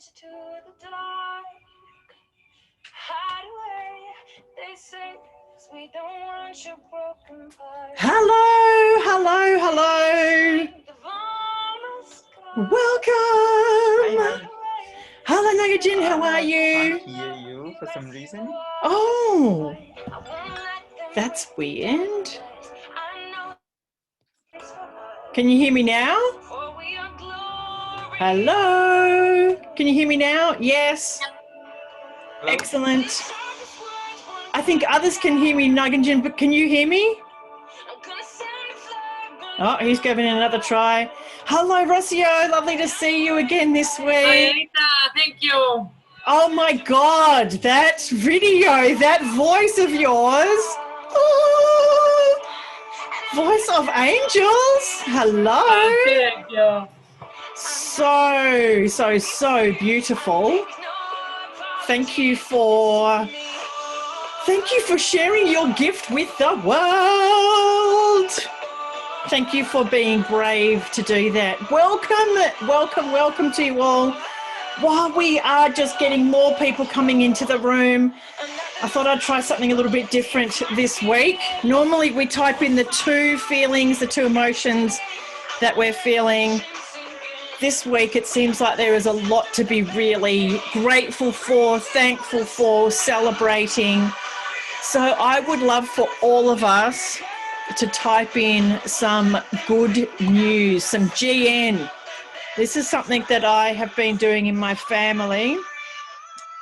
to the dark. Hide away, they say, 'cause we don't want your broken heart. Hello, hello, hello. Welcome. Hello, Nagajin, how are you? Can't hear you for some reason. Oh, that's weird. Can you hear me now? Hello. Can you hear me now? Yes. Hello? Excellent. I think others can hear me, Nagajin, but can you hear me? Oh, he's giving it another try. Hello, Rossio. Lovely to see you again this week. Hi, Anita. Thank you. Oh my God, that video, that voice of yours. Oh, voice of angels. Hello. Thank you. So beautiful. Thank you for sharing your gift with the world. Thank you for being brave to do that. Welcome to you all. While we are just getting more people coming into the room, I thought I'd try something a little bit different this week. Normally we type in the two feelings, the two emotions that we're feeling. This week it seems like there is a lot to be really grateful for, thankful for, celebrating. So I would love for all of us to type in some good news, some GN. This is something that I have been doing in my family.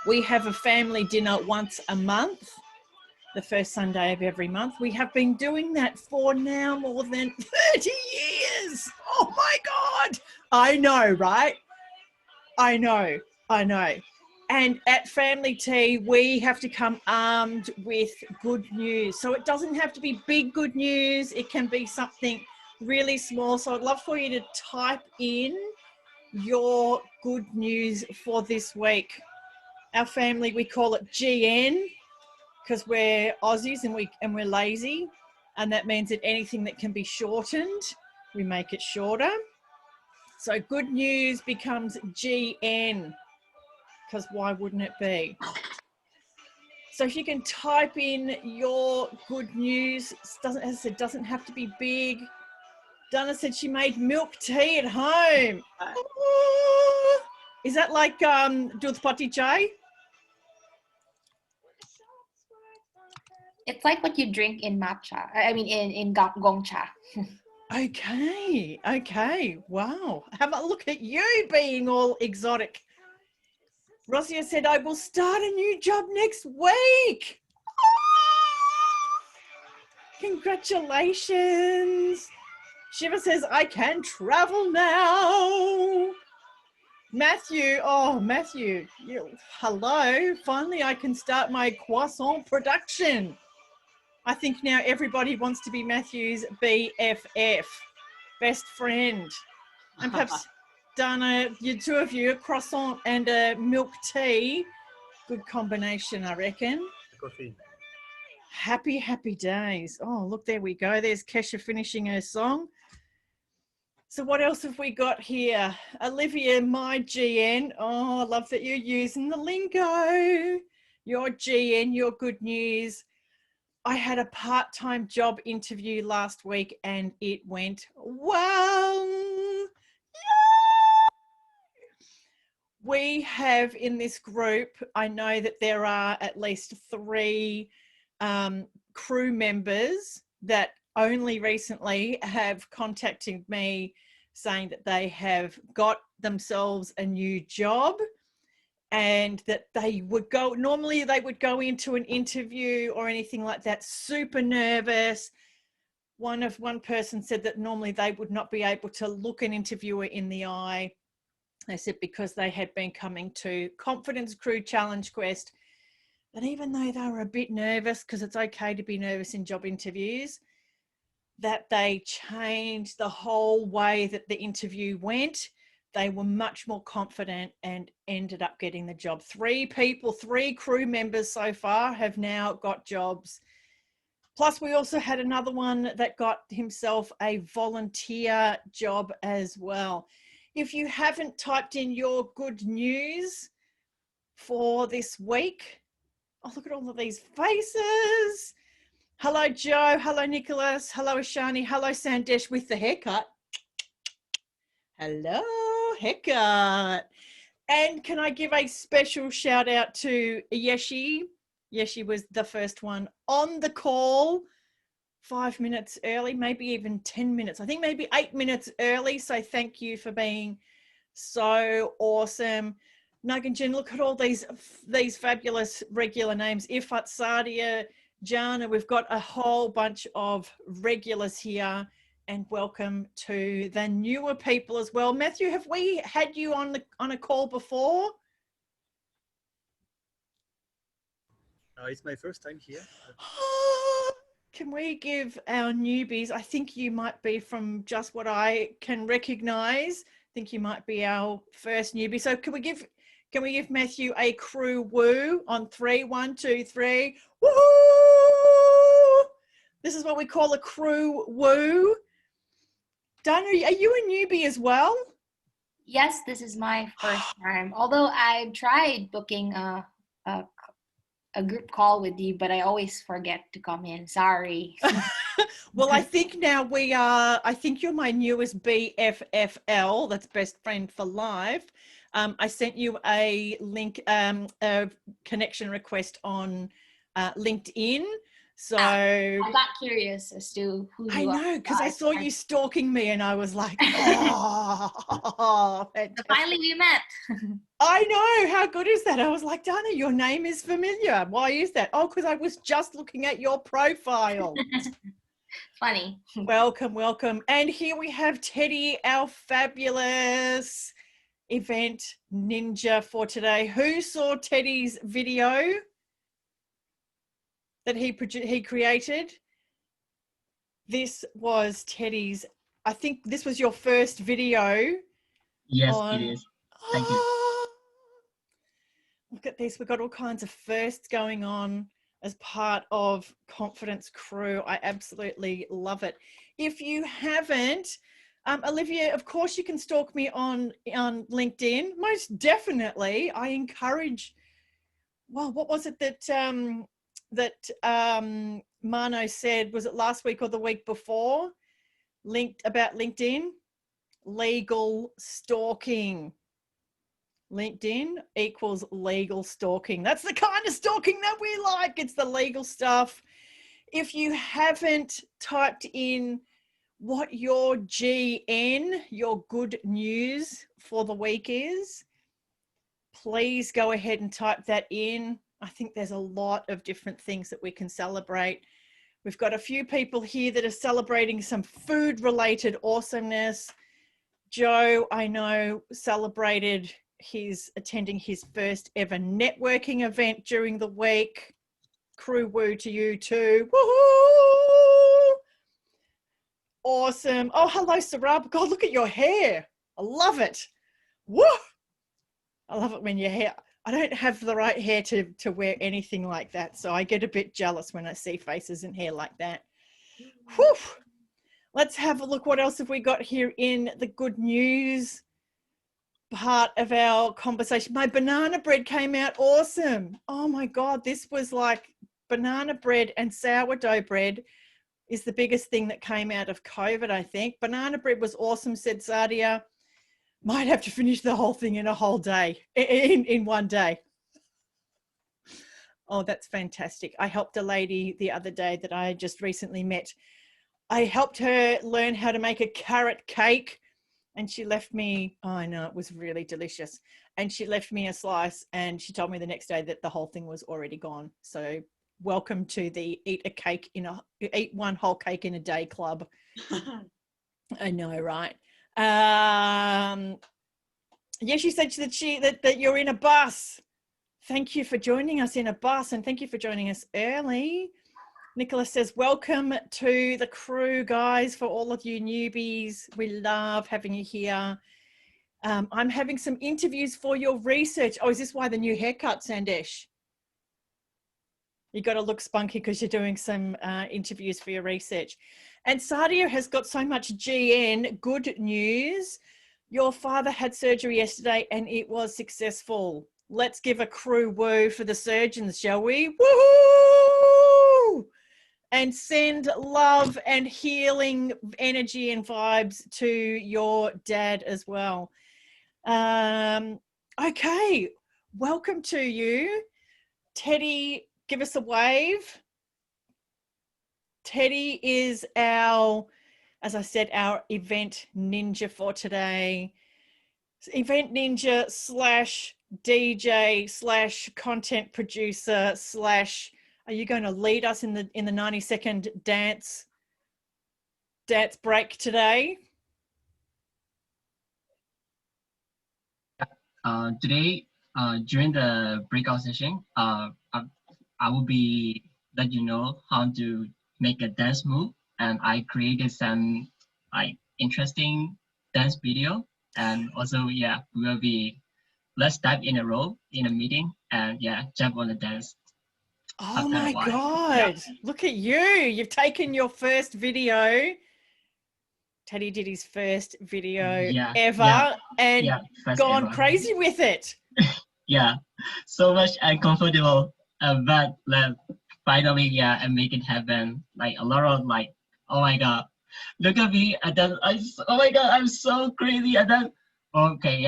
We have a family dinner once a month, the first Sunday of every month. We have been doing that for now more than 30 years. Oh my God. I know, right? I know. And at family tea, we have to come armed with good news. So it doesn't have to be big good news. It can be something really small. So I'd love for you to type in your good news for this week. Our family, we call it GN because we're Aussies and we're lazy. And that means that anything that can be shortened, we make it shorter. So good news becomes GN. Because why wouldn't it be? So if you can type in your good news, as I said, doesn't have to be big. Donna said she made milk tea at home. Oh, is that like Dudh Patti Chai? It's like what you drink in matcha. I mean, in gongcha. Okay. Wow. Have a look at you being all exotic. Rosia said, I will start a new job next week. Oh, congratulations. Shiva says, I can travel now. Matthew, hello. Finally, I can start my croissant production. I think now everybody wants to be Matthew's BFF, best friend. And perhaps Dana, you two of you, a croissant and a milk tea. Good combination, I reckon. Coffee. Happy days. Oh, look, there we go. There's Kesha finishing her song. So what else have we got here? Olivia, my GN. Oh, I love that you're using the lingo. Your GN, your good news. I had a part-time job interview last week and it went well. We have in this group, I know that there are at least 3 crew members that only recently have contacted me saying that they have got themselves a new job and that they would go, normally they would go into an interview or anything like that, super nervous. One person said that normally they would not be able to look an interviewer in the eye. They said because they had been coming to Confidence Crew Challenge Quest, that even though they were a bit nervous, because it's okay to be nervous in job interviews, that they changed the whole way that the interview went. They were much more confident and ended up getting the job. 3 crew members so far have now got jobs. Plus, we also had another one that got himself a volunteer job as well. If you haven't typed in your good news for this week, oh, look at all of these faces. Hello, Joe. Hello, Nicholas. Hello, Ashani. Hello, Sandesh with the haircut. Hello, haircut. And can I give a special shout out to Yeshi? Yeshi was the first one on the call, 5 minutes early, maybe even 10 minutes. I think maybe 8 minutes early. So thank you for being so awesome. Naganjin, look at all these fabulous regular names. Ifat, Sadia, Jana, we've got a whole bunch of regulars here, and welcome to the newer people as well. Matthew, have we had you on a call before? It's my first time here. Can we give our newbies, I think you might be, from just what I can recognize, I think you might be our first newbie. So can we give Matthew a crew woo on 3? 1, 2, 3. Woohoo! This is what we call a crew woo. Dana, are you a newbie as well? Yes, this is my first time. Although I've tried booking a group call with you, but I always forget to come in. Sorry. Well, I think now I think you're my newest BFFL, that's best friend for life. I sent you a link, a connection request on LinkedIn. So I got curious as to who you are. I know, because I saw you stalking me and I was like, oh, So finally we met. I know. How good is that? I was like, Dana, your name is familiar. Why is that? Oh, because I was just looking at your profile. Funny. Welcome, welcome. And here we have Teddy, our fabulous event ninja for today. Who saw Teddy's video that he created? This was Teddy's, I think this was your first video. Yes, it is. Thank you. Look at this. We've got all kinds of firsts going on as part of Confidence Crew. I absolutely love it. If you haven't, Olivia, of course you can stalk me on LinkedIn. Most definitely. I encourage, well, what was it that Mano said? Was it last week or the week before? About LinkedIn? Legal stalking. LinkedIn equals legal stalking. That's the kind of stalking that we like. It's the legal stuff. If you haven't typed in what your GN, your good news for the week is, please go ahead and type that in. I think there's a lot of different things that we can celebrate. We've got a few people here that are celebrating some food-related awesomeness. Joe, I know, celebrated attending his first ever networking event during the week. Crew woo to you too. Woohoo! Awesome. Oh, hello, Sarab. God, look at your hair. I love it. Woo! I love it when your hair, I don't have the right hair to wear anything like that. So I get a bit jealous when I see faces and hair like that. Whew. Let's have a look. What else have we got here in the good news part of our conversation? My banana bread came out awesome. Oh my God, this was like banana bread and sourdough bread is the biggest thing that came out of COVID, I think. Banana bread was awesome, said Sadia. Might have to finish the whole thing in a whole day, in one day. Oh, that's fantastic. I helped a lady the other day that I just recently met. I helped her learn how to make a carrot cake, and she left me, oh, I know, it was really delicious. And she left me a slice, and she told me the next day that the whole thing was already gone. So welcome to the eat one whole cake in a day club. I know, right? Yeah, she said that you're in a bus. Thank you for joining us in a bus, and thank you for joining us early. Nicholas says, welcome to the crew, guys, for all of you newbies. We love having you here. I'm having some interviews for your research. Oh, is this why the new haircut, Sandesh? You got to look spunky because you're doing some interviews for your research. And Sadia has got so much GN, good news. Your father had surgery yesterday and it was successful. Let's give a crew woo for the surgeons, shall we? Woohoo! And send love and healing energy and vibes to your dad as well. Okay, welcome to you. Teddy, give us a wave. Teddy is our, as I said, our event ninja for today. Event ninja slash DJ slash content producer slash, are you going to lead us in the 90-second dance break today? Today, during the breakout session, I will be let you know how to make a dance move, and I created some like interesting dance video, and also let's dive in a row in a meeting, and jump on the dance. Oh my God, look at you. You've taken your first video. Teddy did his first video ever and gone ever. Crazy with it. Yeah, so much uncomfortable, but finally, I make it happen. Like a lot of like, oh my God, look at me. And then oh my God, I'm so crazy. And then, okay,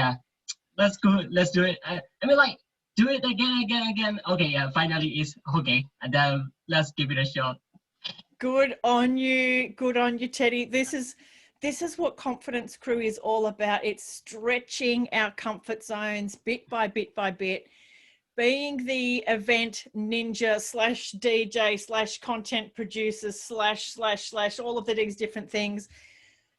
let's go, let's do it. I mean, like, do it again. Okay, finally it's okay. And then let's give it a shot. Good on you, Teddy. This is what Confidence Crew is all about. It's stretching our comfort zones bit by bit by bit, being the event ninja slash DJ slash content producer slash all of these different things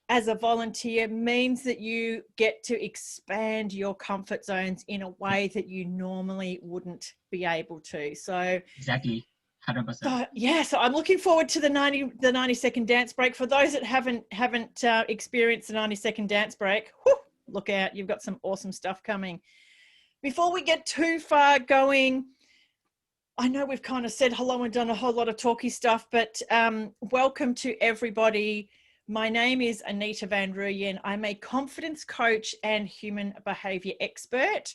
as a volunteer means that you get to expand your comfort zones in a way that you normally wouldn't be able to. So exactly. 100%. So I'm looking forward to the 90-second dance break. For those that haven't experienced the 90-second dance break, look out, you've got some awesome stuff coming. Before we get too far going, I know we've kind of said hello and done a whole lot of talky stuff, but welcome to everybody. My name is Anita Van Ruyen. I'm a confidence coach and human behavior expert,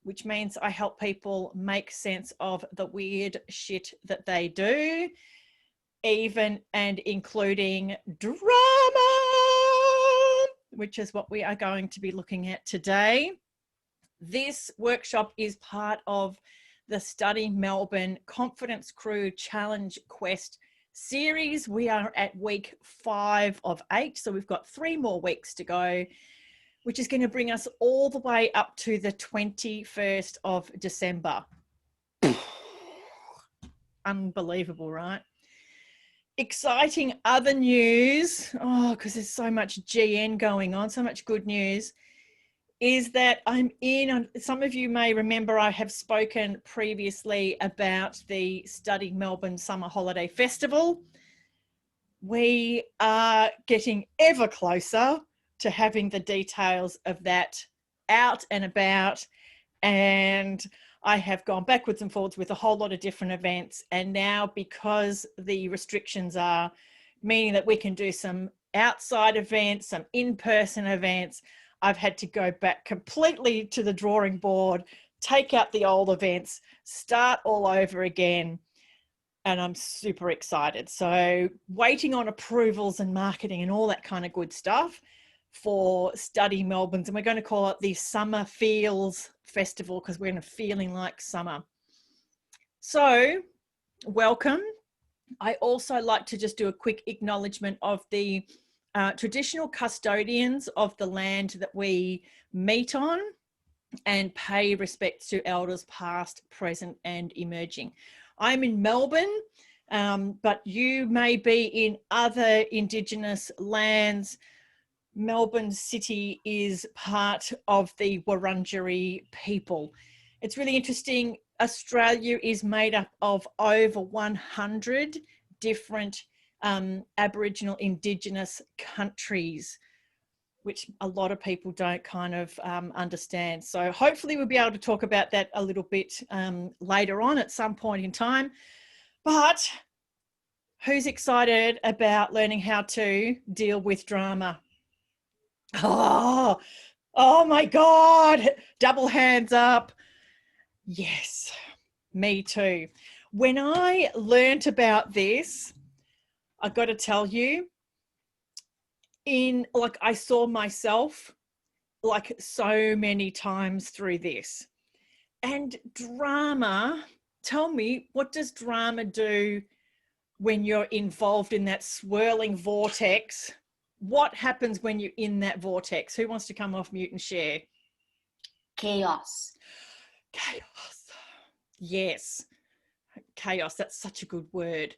which means I help people make sense of the weird shit that they do, even and including drama, which is what we are going to be looking at today. This workshop is part of the Study Melbourne Confidence Crew Challenge Quest series. We are at week 5 of 8, so we've got 3 more weeks to go, which is going to bring us all the way up to the 21st of December. Unbelievable, right? Exciting other news, because there's so much GN going on, so much good news, is that some of you may remember I have spoken previously about the Study Melbourne Summer Holiday Festival. We are getting ever closer to having the details of that out and about, and I have gone backwards and forwards with a whole lot of different events, and now because the restrictions are meaning that we can do some outside events, some in-person events, I've had to go back completely to the drawing board, take out the old events, start all over again. And I'm super excited. So waiting on approvals and marketing and all that kind of good stuff for Study Melbourne's. And we're going to call it the Summer Feels Festival because we're feeling like summer. So welcome. I also like to just do a quick acknowledgement of the traditional custodians of the land that we meet on and pay respects to elders past, present and emerging. I'm in Melbourne, but you may be in other Indigenous lands. Melbourne City is part of the Wurundjeri people. It's really interesting. Australia is made up of over 100 different Aboriginal Indigenous countries, which a lot of people don't kind of understand. So hopefully we'll be able to talk about that a little bit later on at some point in time. But who's excited about learning how to deal with drama? Oh, Oh my God. Double hands up. Yes, me too. When I learnt about this, I got to tell you, I saw myself like so many times through this. And drama, tell me, what does drama do when you're involved in that swirling vortex? What happens when you're in that vortex? Who wants to come off mute and share? Chaos. Chaos. Yes. Chaos. That's such a good word.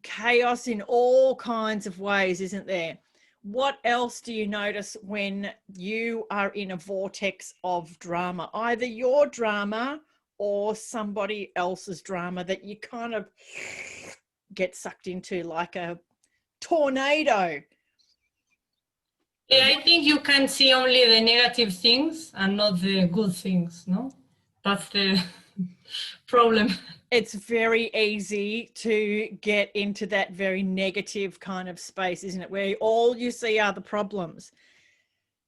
Chaos in all kinds of ways, isn't there? What else do you notice when you are in a vortex of drama? Either your drama or somebody else's drama that you kind of get sucked into like a tornado. Yeah, I think you can see only the negative things and not the good things, no? That's the problem. It's very easy to get into that very negative kind of space, isn't it? Where all you see are the problems.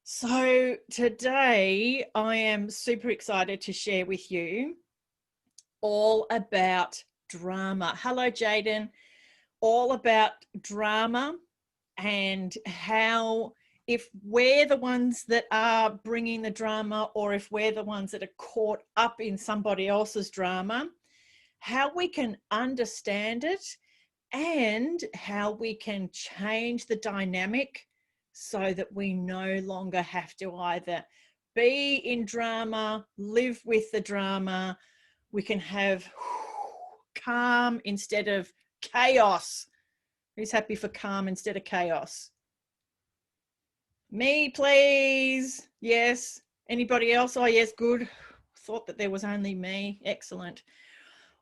So today I am super excited to share with you all about drama. Hello, Jaden. All about drama and how, if we're the ones that are bringing the drama or if we're the ones that are caught up in somebody else's drama, how we can understand it and how we can change the dynamic so that we no longer have to either be in drama, live with the drama. We can have calm instead of chaos. Who's happy for calm instead of chaos? Me, please. Yes. Anybody else? Oh, yes, good. Thought that there was only me. Excellent.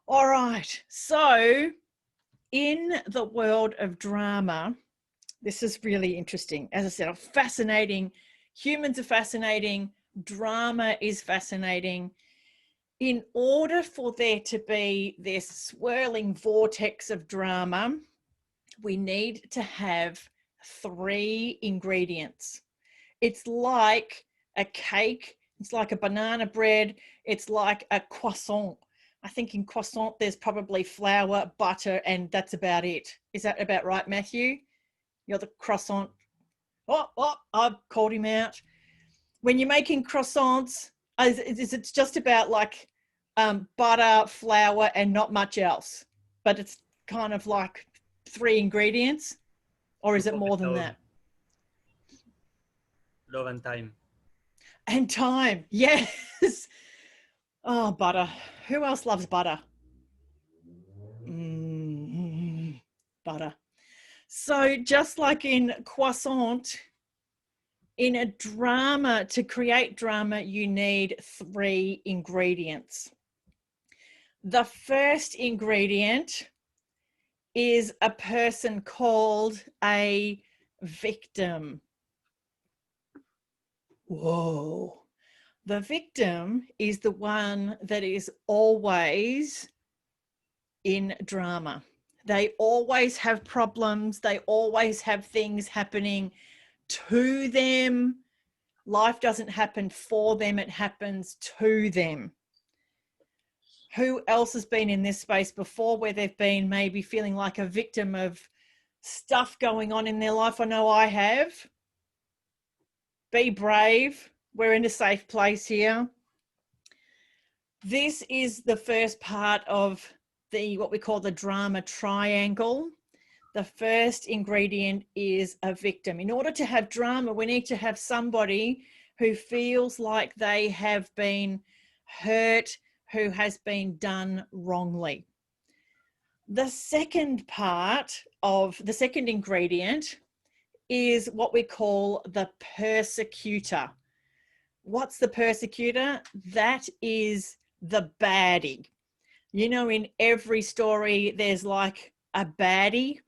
All right. So in the world of drama, this is really interesting. As I said, fascinating. Humans are fascinating. Drama is fascinating. In order for there to be this swirling vortex of drama, we need to have 3 ingredients. It's like a cake. It's like a banana bread. It's like a croissant. I think in croissant, there's probably flour, butter, and that's about it. Is that about right, Matthew? You're the croissant. Oh, I've called him out. When you're making croissants, is it just about like butter, flour, and not much else? But it's kind of like 3 ingredients? Or is it more than that? Love and time. And time, yes. Oh, butter. Who else loves butter? Butter. So just like in croissant, in a drama, to create drama, you need 3 ingredients. The first ingredient is a person called a victim. Whoa. The victim is the one that is always in drama. They always have problems. They always have things happening to them. Life doesn't happen for them. It happens to them. Who else has been in this space before where they've been maybe feeling like a victim of stuff going on in their life? I know I have. Be brave. We're in a safe place here. This is the first part of what we call the drama triangle. The first ingredient is a victim. In order to have drama, we need to have somebody who feels like they have been hurt, who has been done wrongly. The second part of the second ingredient is what we call the persecutor. What's the persecutor? That is the baddie. You know, in every story, there's like a baddie.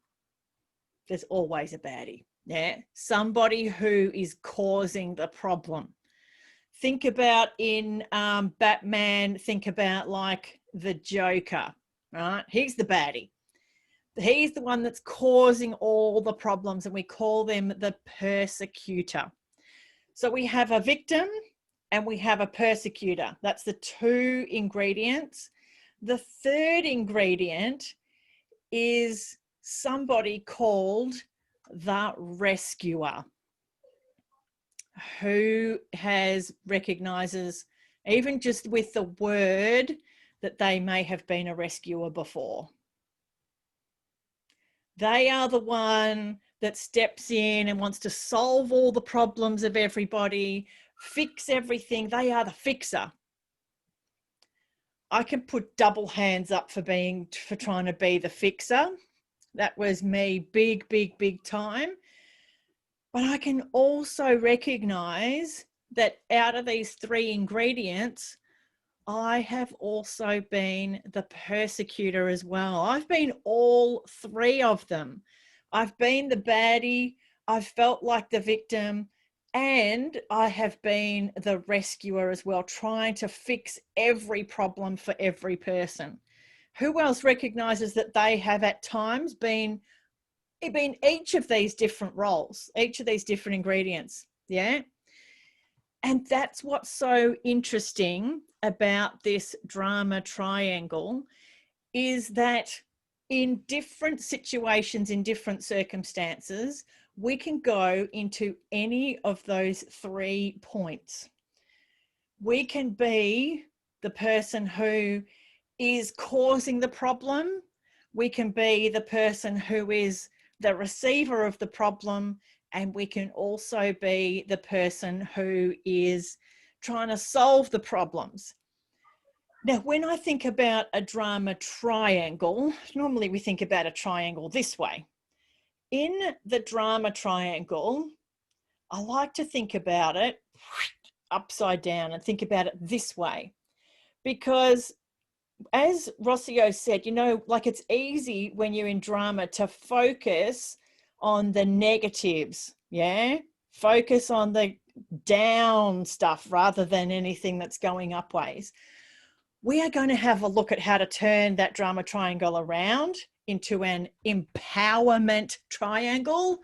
There's always a baddie. Yeah. Somebody who is causing the problem. Think about in Batman, think about like the Joker, right? He's the baddie. He's the one that's causing all the problems, and we call them the persecutor. So we have a victim and we have a persecutor. That's the two ingredients. The third ingredient is somebody called the rescuer, who recognizes, even just with the word, that they may have been a rescuer before. They are the one that steps in and wants to solve all the problems of everybody, fix everything. They are the fixer. I can put double hands up for trying to be the fixer. That was me big time. But I can also recognize that out of these three ingredients, I have also been the persecutor as well. I've been all three of them. I've been the baddie, I've felt like the victim, and I have been the rescuer as well, trying to fix every problem for every person. Who else recognizes that they have at times been each of these different roles, each of these different ingredients? Yeah. And that's what's so interesting about this drama triangle, is that in different situations, in different circumstances, we can go into any of those 3 points. We can be the person who is causing the problem. We can be the person who is the receiver of the problem, and we can also be the person who is trying to solve the problems. Now, when I think about a drama triangle, normally we think about a triangle this way. In the drama triangle, I like to think about it upside down and think about it this way, because as Rossio said, you know, like it's easy when you're in drama to focus on the negatives, yeah? Focus on the down stuff rather than anything that's going upways. We are going to have a look at how to turn that drama triangle around into an empowerment triangle.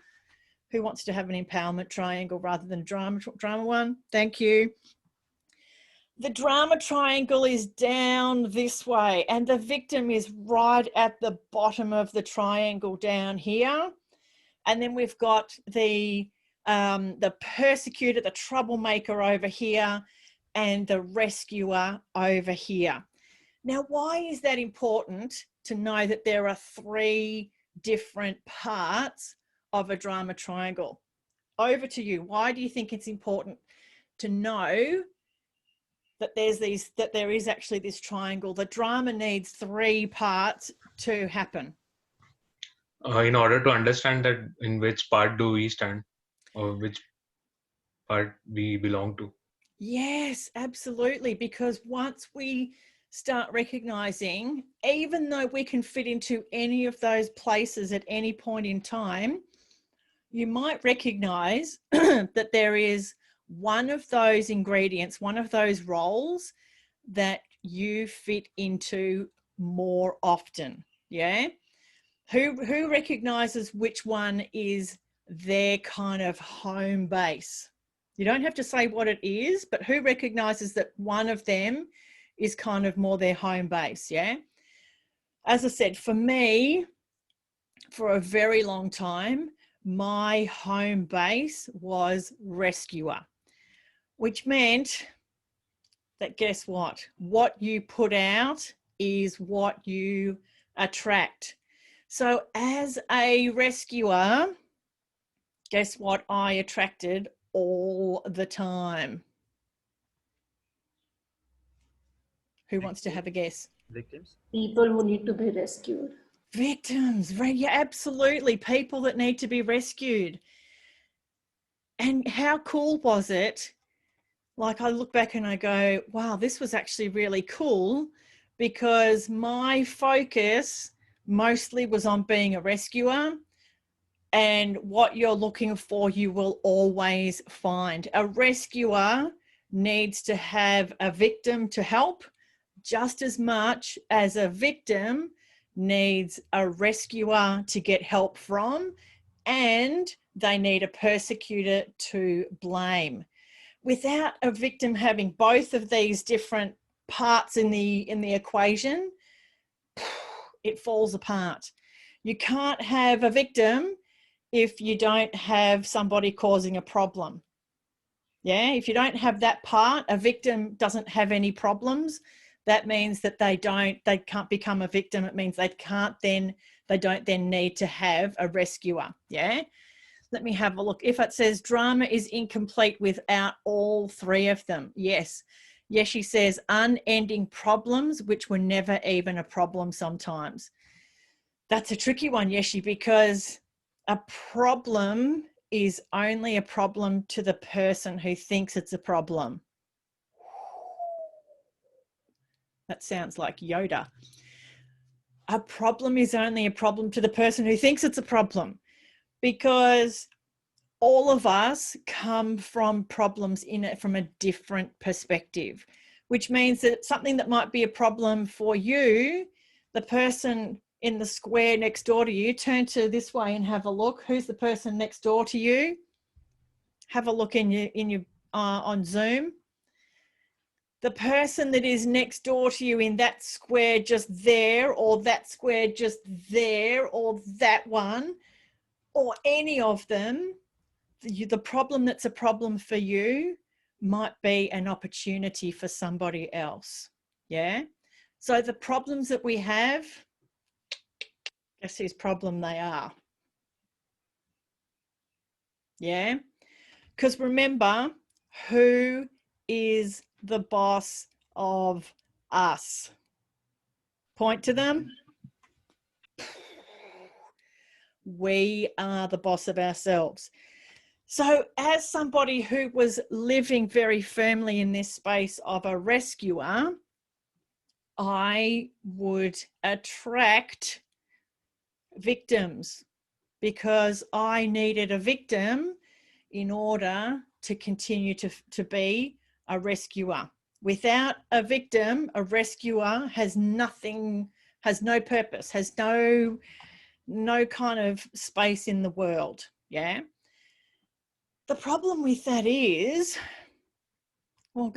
Who wants to have an empowerment triangle rather than a drama one? Thank you. The drama triangle is down this way, and the victim is right at the bottom of the triangle down here. And then we've got the persecutor, the troublemaker over here, and the rescuer over here. Now, why is that important to know that there are 3 different parts of a drama triangle? Over to you. Why do you think it's important to know that there is actually this triangle? The drama needs 3 parts to happen. In order to understand that in which part do we stand, or which part we belong to. Yes, absolutely. Because once we start recognizing, even though we can fit into any of those places at any point in time, you might recognize that there is one of those ingredients, one of those roles that you fit into more often. Yeah. Who recognizes which one is their kind of home base? You don't have to say what it is, but who recognizes that one of them is kind of more their home base? Yeah. As I said, for me, for a very long time, my home base was rescuer, which meant that guess what? What you put out is what you attract. So as a rescuer, guess what I attracted all the time? Who wants to have a guess? Victims? People who need to be rescued. Victims, right? Yeah, absolutely. People that need to be rescued. And how cool was it? Like, I look back and I go, wow, this was actually really cool, because my focus mostly was on being a rescuer, and what you're looking for, you will always find. A rescuer needs to have a victim to help just as much as a victim needs a rescuer to get help from, and they need a persecutor to blame. without a victim having both of these different parts in the equation, it falls apart. You can't have a victim if you don't have somebody causing a problem. Yeah, if you don't have that part, a victim doesn't have any problems. That means that they can't become a victim. It means they don't then need to have a rescuer. Yeah. Let me have a look. If it says drama is incomplete without all three of them. Yes. Yes, she says unending problems, which were never even a problem sometimes. That's a tricky one, Yeshi, because a problem is only a problem to the person who thinks it's a problem. That sounds like Yoda. A problem is only a problem to the person who thinks it's a problem, because all of us come from problems in it from a different perspective, which means that something that might be a problem for you, the person in the square next door to you, turn to this way and have a look. Who's the person next door to you? Have a look in your on Zoom. The person that is next door to you in that square just there, or that square just there, or that one, or any of them, the problem that's a problem for you might be an opportunity for somebody else. Yeah. So the problems that we have, guess whose problem they are? Yeah. Because remember, who is the boss of us? Point to them. We are the boss of ourselves. So as somebody who was living very firmly in this space of a rescuer, I would attract victims because I needed a victim in order to continue to be a rescuer. Without a victim, a rescuer has nothing, has no purpose, has no kind of space in the world. Yeah. The problem with that is, well,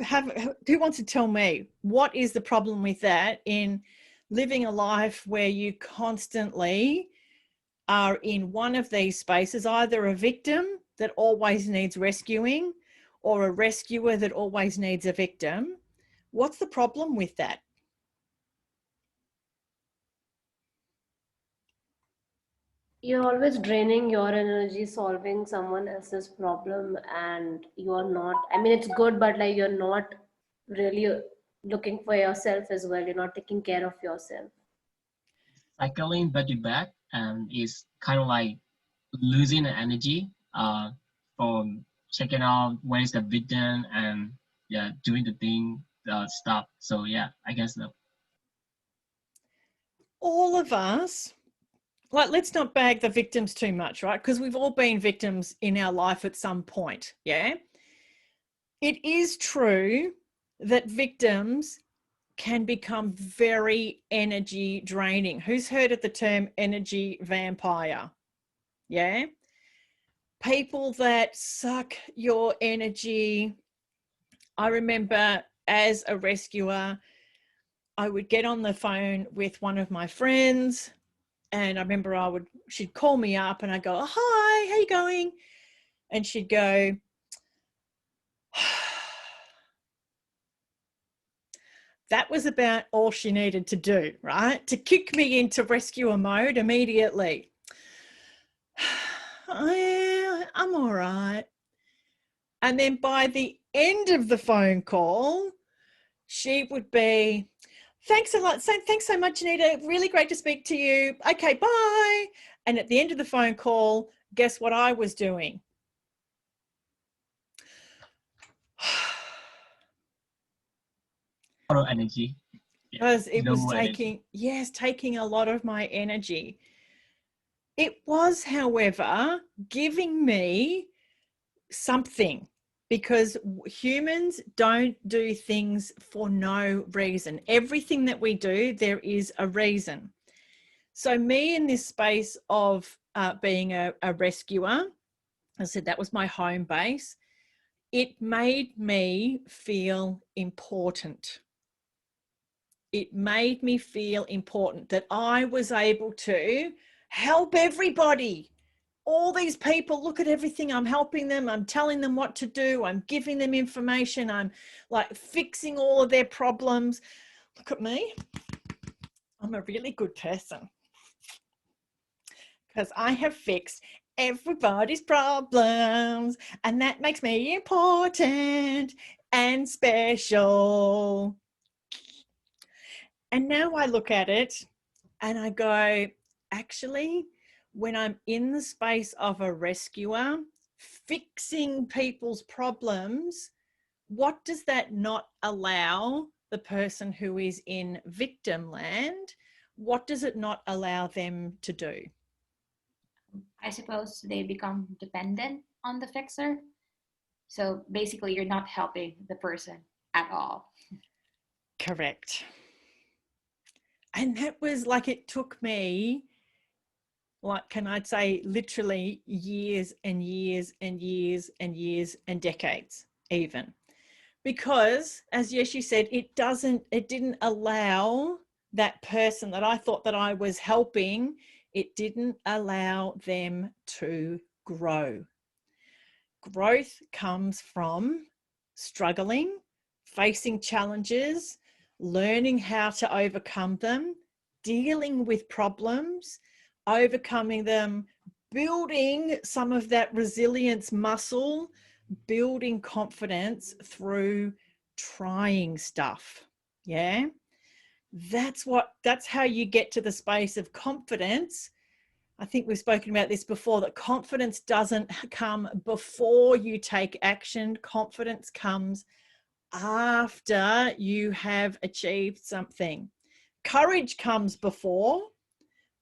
who wants to tell me what is the problem with that in living a life where you constantly are in one of these spaces, either a victim that always needs rescuing or a rescuer that always needs a victim? What's the problem with that? You're always draining your energy solving someone else's problem, and you are not, I mean, it's good, but like you're not really looking for yourself as well. You're not taking care of yourself. Cycling back to back is kind of like losing the energy from checking out where is the victim and yeah, doing the thing stuff. So yeah, I guess so. All of us, like, let's not bag the victims too much, right? Because we've all been victims in our life at some point. Yeah. It is true that victims can become very energy draining. Who's heard of the term energy vampire? Yeah. People that suck your energy. I remember as a rescuer, I would get on the phone with one of my friends, and I remember she'd call me up and I'd go, oh, hi, how you going? And she'd go, that was about all she needed to do, right? To kick me into rescuer mode immediately. I'm all right. And then by the end of the phone call, she would be, thanks a lot. Thanks so much, Anita. Really great to speak to you. Okay, bye. And at the end of the phone call, guess what I was doing? A lot of energy. Because it was taking a lot of my energy. It was, however, giving me something, because humans don't do things for no reason. Everything that we do, there is a reason. So me in this space of being a rescuer, I said that was my home base. it made me feel important. It made me feel important that I was able to help everybody. All these people, look at everything. I'm helping them. I'm telling them what to do. I'm giving them information. I'm like fixing all of their problems. Look at me. I'm a really good person because I have fixed everybody's problems, and that makes me important and special. And now I look at it and I go, actually, when I'm in the space of a rescuer, fixing people's problems, what does that not allow the person who is in victim land? What does it not allow them to do? I suppose they become dependent on the fixer. So basically, you're not helping the person at all. Correct. And that was like, it took me, like, can I say literally years and years and years and years and decades even. Because as Yeshi said, it didn't allow that person that I thought that I was helping, it didn't allow them to grow. Growth comes from struggling, facing challenges, learning how to overcome them, dealing with problems, overcoming them, building some of that resilience muscle, building confidence through trying stuff. Yeah. That's how you get to the space of confidence. I think we've spoken about this before, that confidence doesn't come before you take action. Confidence comes after you have achieved something. Courage comes before,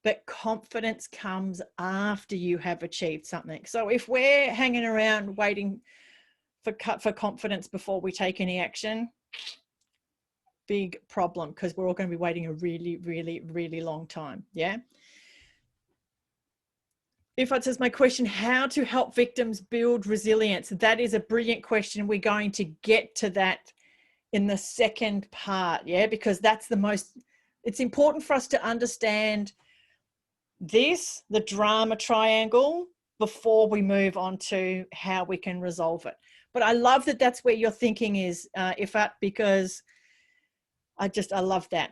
but confidence comes after you have achieved something. So if we're hanging around waiting for confidence before we take any action, big problem, because we're all going to be waiting a really, really, really long time. Yeah. If it says my question, how to help victims build resilience? That is a brilliant question. We're going to get to that in the second part. Yeah, because that's it's important for us to understand the drama triangle before we move on to how we can resolve it. But I love that that's where your thinking is, Ifat, because I love that.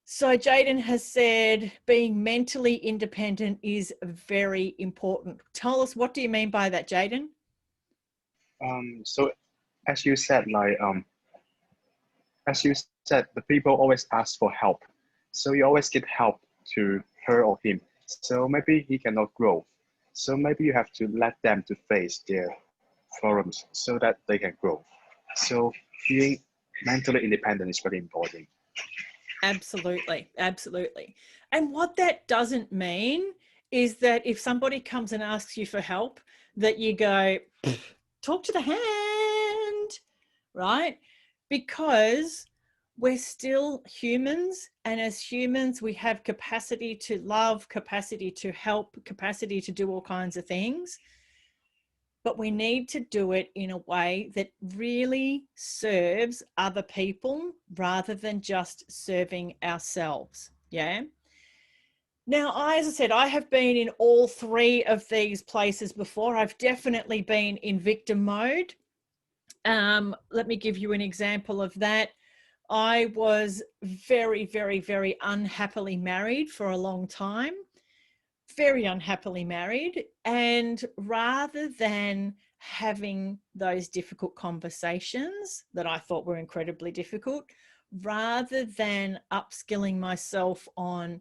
So Jaden has said being mentally independent is very important. Tell us, what do you mean by that, Jaden? So as you said, the people always ask for help. So you always get help to her or him. So maybe he cannot grow. So maybe you have to let them to face their problems so that they can grow. So being mentally independent is very important. Absolutely, absolutely. And what that doesn't mean is that if somebody comes and asks you for help, that you go, talk to the hand, right? Because we're still humans, and as humans, we have capacity to love, capacity to help, capacity to do all kinds of things. But we need to do it in a way that really serves other people rather than just serving ourselves. Yeah. Now, as I said, I have been in all three of these places before. I've definitely been in victim mode. Let me give you an example of that. I was very, very, very unhappily married for a long time. Very unhappily married, and rather than having those difficult conversations that I thought were incredibly difficult, rather than upskilling myself on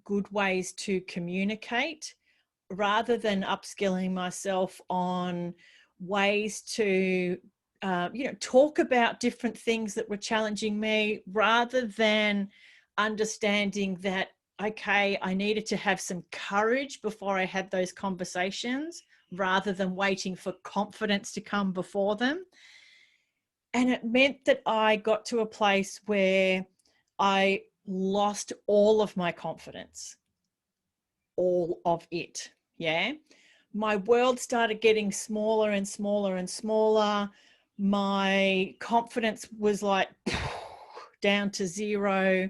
good ways to communicate, rather than upskilling myself on ways to talk about different things that were challenging me, rather than understanding that, okay, I needed to have some courage before I had those conversations, rather than waiting for confidence to come before them. And it meant that I got to a place where I lost all of my confidence, all of it. Yeah. My world started getting smaller and smaller and smaller. My confidence was like down to zero.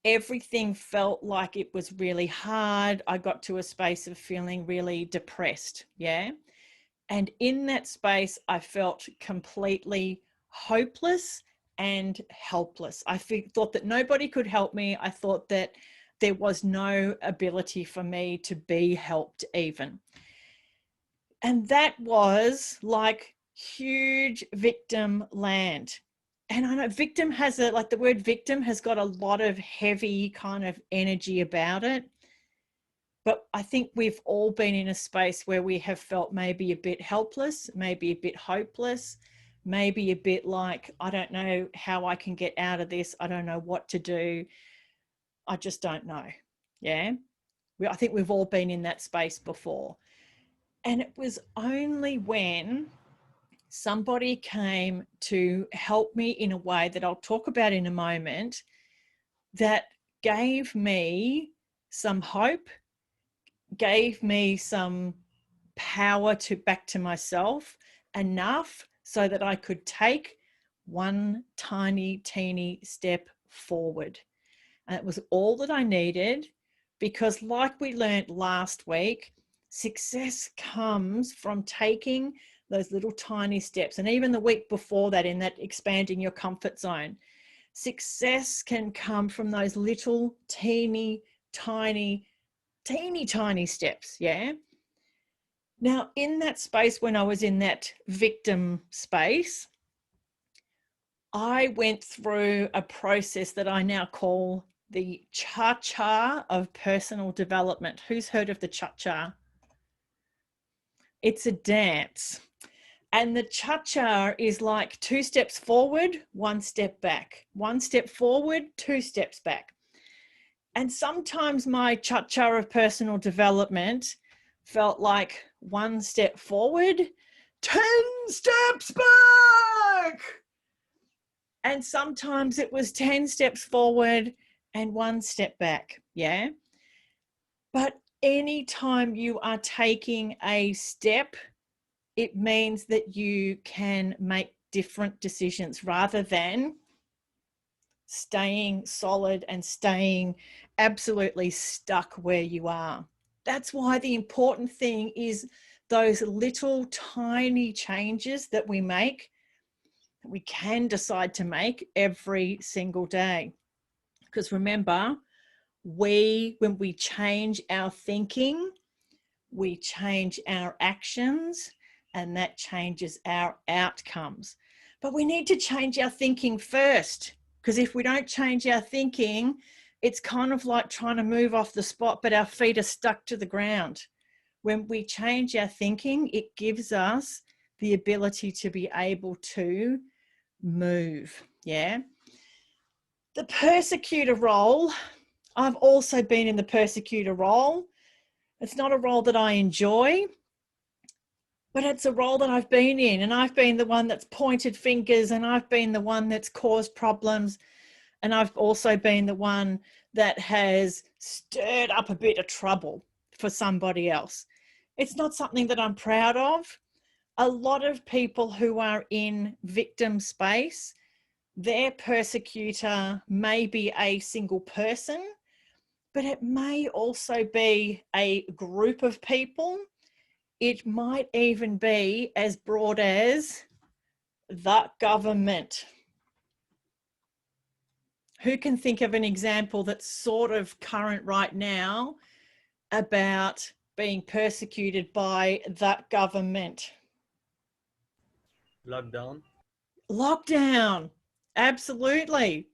Everything felt like it was really hard. I got to a space of feeling really depressed. Yeah. And in that space, I felt completely hopeless and helpless. I thought that nobody could help me. I thought that there was no ability for me to be helped even. And that was like huge victim land. And I know victim has like the word victim has got a lot of heavy kind of energy about it. But I think we've all been in a space where we have felt maybe a bit helpless, maybe a bit hopeless, maybe a bit like, I don't know how I can get out of this. I don't know what to do. I just don't know. Yeah. I think we've all been in that space before. And it was only when somebody came to help me in a way that I'll talk about in a moment that gave me some hope, gave me some power to back to myself enough so that I could take one tiny, teeny step forward. And it was all that I needed, because like we learned last week, success comes from taking those little tiny steps. And even the week before that, in that expanding your comfort zone, success can come from those little teeny, tiny steps. Yeah. Now, in that space, when I was in that victim space, I went through a process that I now call the cha-cha of personal development. Who's heard of the cha-cha? It's a dance. And the cha-cha is like 2 steps forward, 1 step back, 1 step forward, 2 steps back. And sometimes my cha-cha of personal development felt like 1 step forward, 10 steps back. And sometimes it was 10 steps forward and 1 step back. Yeah. But anytime you are taking a step, it means that you can make different decisions rather than staying solid and staying absolutely stuck where you are. That's why the important thing is those little tiny changes that we make, that we can decide to make every single day. Because remember, when we change our thinking, we change our actions, and that changes our outcomes. But we need to change our thinking first, because if we don't change our thinking, it's kind of like trying to move off the spot, but our feet are stuck to the ground. When we change our thinking, it gives us the ability to be able to move. Yeah. The persecutor role, I've also been in the persecutor role. It's not a role that I enjoy, but it's a role that I've been in, and I've been the one that's pointed fingers, and I've been the one that's caused problems, and I've also been the one that has stirred up a bit of trouble for somebody else. It's not something that I'm proud of. A lot of people who are in victim space, their persecutor may be a single person, but it may also be a group of people. It might even be as broad as the government. Who can think of an example that's sort of current right now about being persecuted by that government? Lockdown. Lockdown. Absolutely.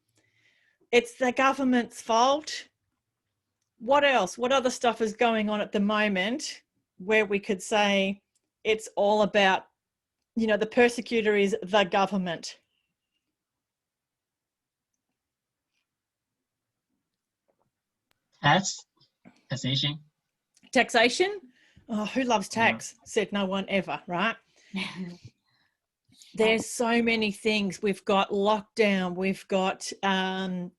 It's the government's fault. What else? What other stuff is going on at the moment where we could say it's all about, the persecutor is the government? Taxation. Taxation? Oh, who loves tax? Yeah. Said no one ever, right? There's so many things. We've got lockdown. We've got,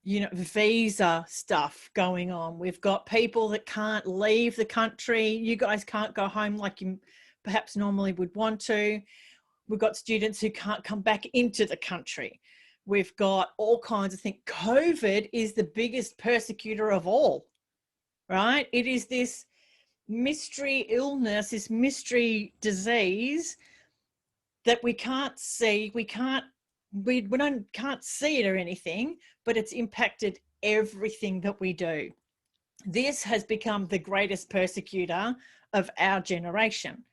visa stuff going on. We've got people that can't leave the country. You guys can't go home like you perhaps normally would want to. We've got students who can't come back into the country. We've got all kinds of things. COVID is the biggest persecutor of all, right? It is this mystery illness, this mystery disease that we can't see. We can't see it or anything, but it's impacted everything that we do. This has become the greatest persecutor of our generation,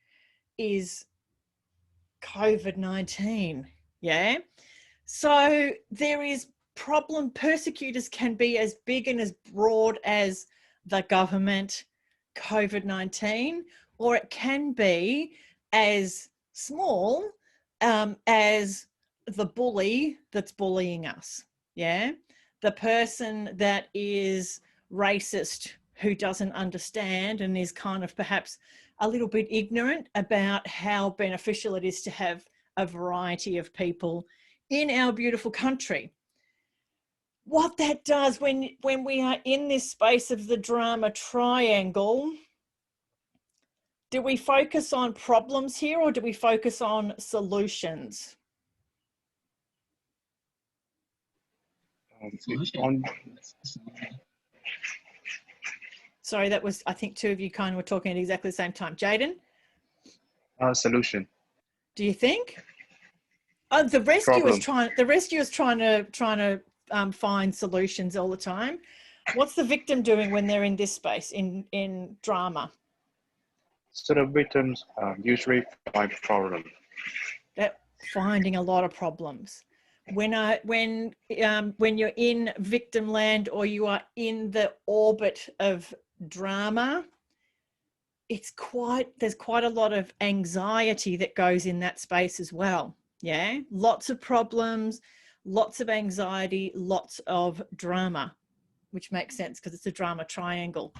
is COVID-19. Yeah. So there is persecutors can be as big and as broad as the government, COVID-19, or it can be as small as the bully that's bullying us. Yeah. The person that is racist, who doesn't understand and is kind of perhaps a little bit ignorant about how beneficial it is to have a variety of people in our beautiful country. What that does when we are in this space of the drama triangle, do we focus on problems here or do we focus on solutions? Solution. Sorry, that was, I think two of you kind of were talking at exactly the same time. Jaden? Solution. Do you think? Oh, the rescuer's trying to find solutions all the time. What's the victim doing when they're in this space in drama? So the victims usually find problem. They're finding a lot of problems. When you're in victim land or you are in the orbit of drama, there's quite a lot of anxiety that goes in that space as well. Yeah, lots of problems, lots of anxiety, lots of drama, which makes sense because it's a drama triangle.